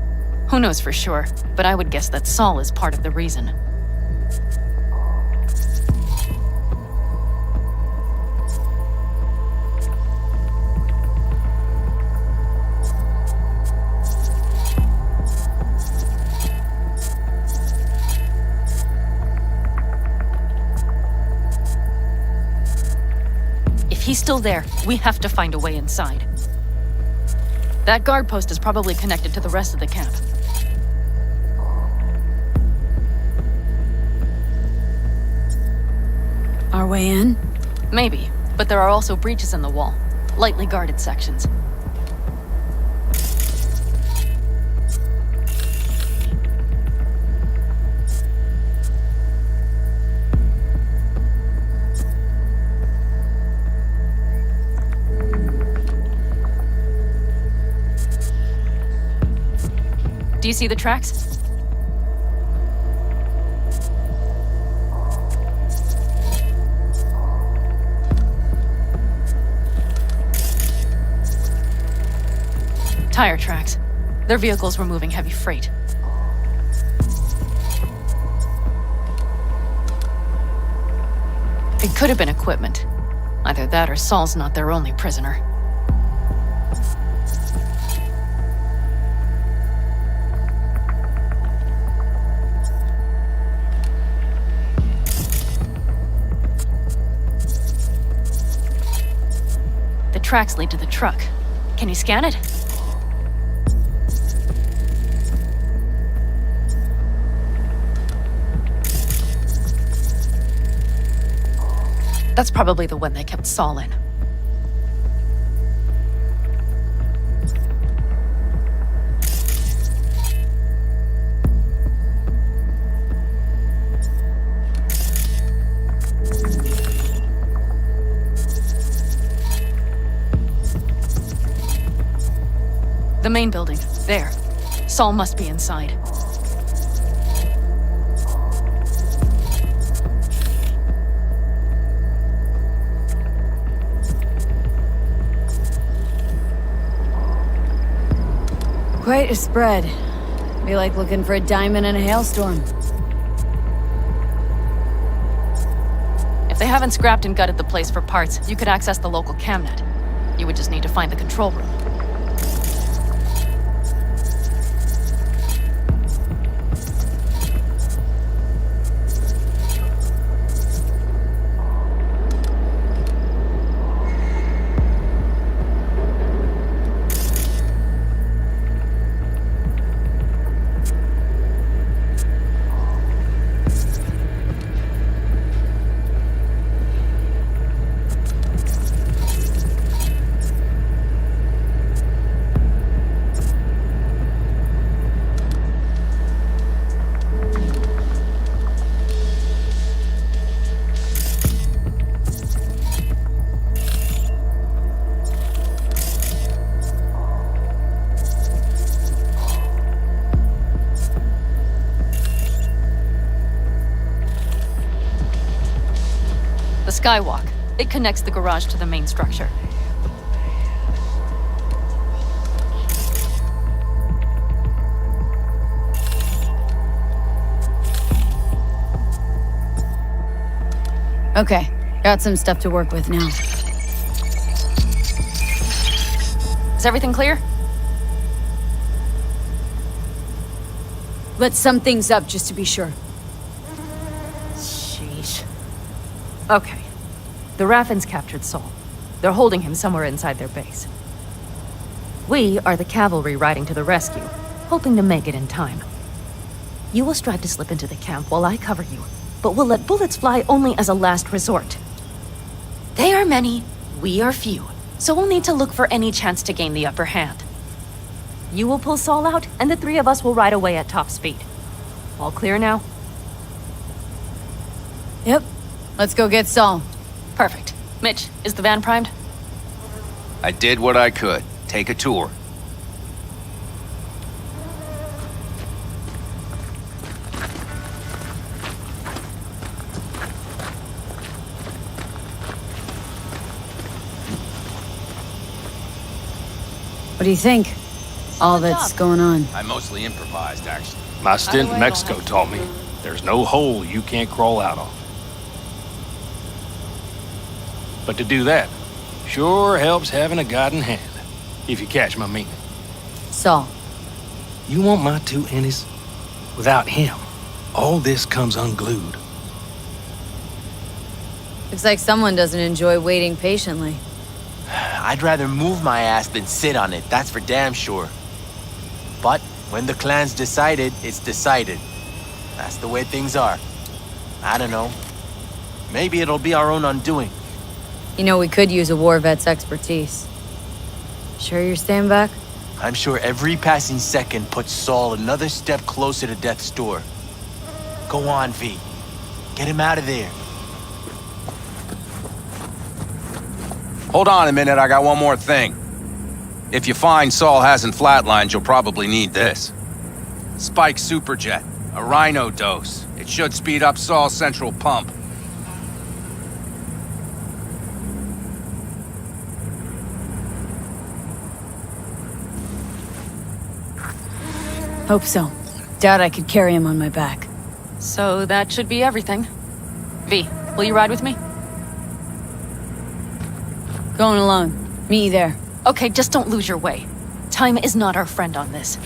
Who knows for sure, but I would guess that Saul is part of the reason. still there, we have to find a way inside. That guard post is probably connected to the rest of the camp. Our way in? Maybe, but there are also breaches in the wall. Lightly guarded sections. Do you see the tracks? Tire tracks. Their vehicles were moving heavy freight. It could have been equipment. Either that or Saul's not their only prisoner. The tracks lead to the truck. Can you scan it? That's probably the one they kept Saul in. The main building. There. Saul must be inside. Quite a spread. Be like looking for a diamond in a hailstorm. If they haven't scrapped and gutted the place for parts, you could access the local camnet. You would just need to find the control room. The skywalk. It connects the garage to the main structure. Okay, got some stuff to work with now. Is everything clear? Let's sum things up just to be sure. Sheesh. Okay. The Raffins captured Saul. They're holding him somewhere inside their base. We are the cavalry riding to the rescue, hoping to make it in time. You will strive to slip into the camp while I cover you, but we'll let bullets fly only as a last resort. They are many, we are few, so we'll need to look for any chance to gain the upper hand. You will pull Saul out, and the three of us will ride away at top speed. All clear now? Yep. Let's go get Saul. Perfect. Mitch, is the van primed? I did what I could. Take a tour. What do you think? All that's going on. I mostly improvised, actually. My stint in Mexico taught me there's no hole you can't crawl out of. But to do that, sure helps having a guiding hand, if you catch my meaning. Saul. You want my two innies? Without him, all this comes unglued. Looks like someone doesn't enjoy waiting patiently. I'd rather move my ass than sit on it, that's for damn sure. But when the clan's decided, it's decided. That's the way things are. I don't know. Maybe it'll be our own undoing. You know, we could use a war vet's expertise. Sure you're staying back? I'm sure every passing second puts Saul another step closer to death's door. Go on, V. Get him out of there. Hold on a minute, I got one more thing. If you find Saul hasn't flatlined, you'll probably need this. Spike Superjet, a Rhino dose. It should speed up Saul's central pump. Hope so. Doubt I could carry him on my back. So that should be everything. V, will you ride with me? Going along. Meet you there. Okay, just don't lose your way. Time is not our friend on this.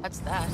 What's that?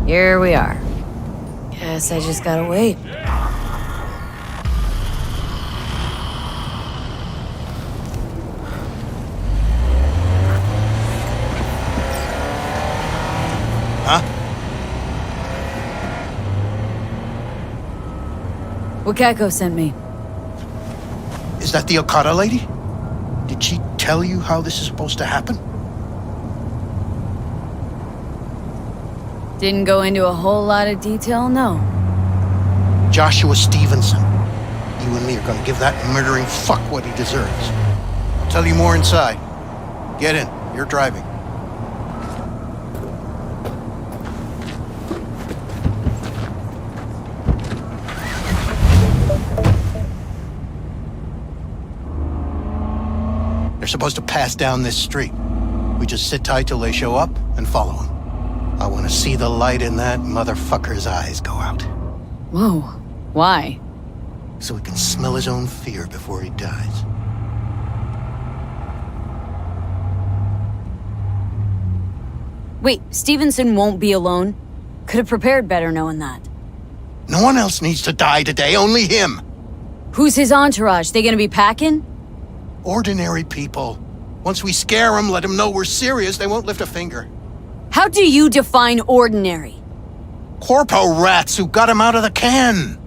Here we are. Guess I just gotta wait. Huh? Wakako sent me. Is that the Okada lady? Did she tell you how this is supposed to happen? Didn't go into a whole lot of detail, no. Joshua Stevenson. You and me are gonna give that murdering fuck what he deserves. I'll tell you more inside. Get in. You're driving. They're supposed to pass down this street. We just sit tight till they show up and follow them. I want to see the light in that motherfucker's eyes go out. Whoa. Why? So he can smell his own fear before he dies. Wait, Stevenson won't be alone? Could have prepared better knowing that. No one else needs to die today, only him. Who's his entourage? They gonna be packing? Ordinary people. Once we scare them, let them know we're serious, they won't lift a finger. How do you define ordinary? Corpo rats who got him out of the can.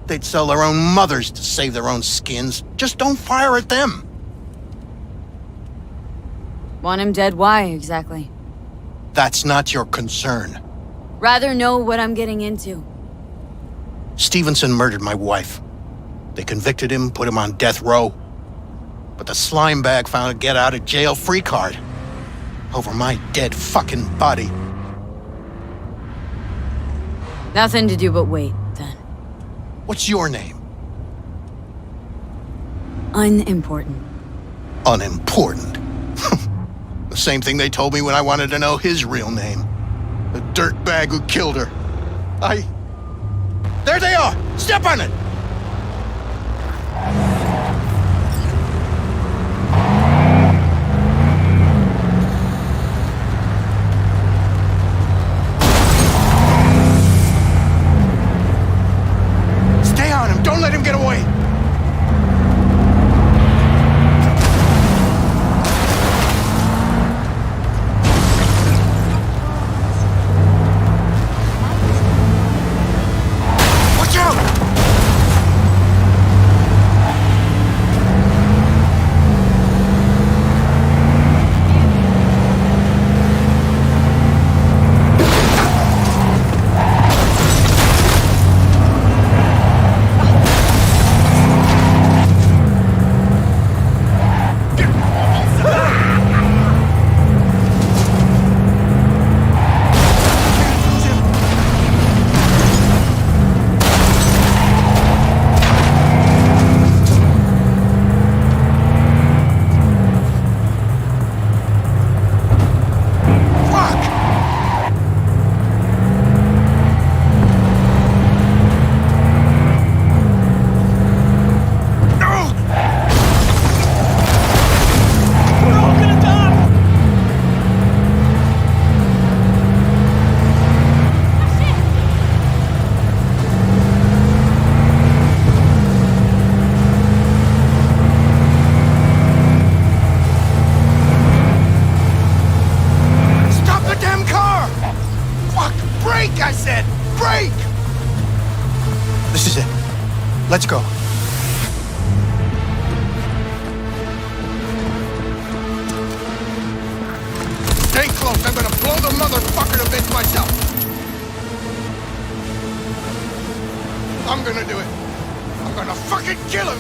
They'd sell their own mothers to save their own skins. Just don't fire at them. Want him dead? Why, exactly? That's not your concern. Rather know what I'm getting into. Stevenson murdered my wife. They convicted him, put him on death row. but the slime bag found a get-out-of-jail-free card. Over my dead fucking body. Nothing to do but wait, then. What's your name? Unimportant. Unimportant. The same thing they told me when I wanted to know his real name. The dirtbag who killed her. There they are! Step on it! Stay on him! Don't let him get away! Watch out! Brake, I said! Brake! This is it. Let's go. Stay close. I'm gonna blow the motherfucker to bits myself. I'm gonna do it. I'm gonna fucking kill him!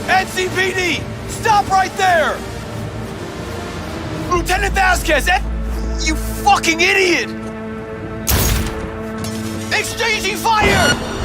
NCPD! Stop right there! Lieutenant Vasquez, you fucking idiot! Exchanging fire!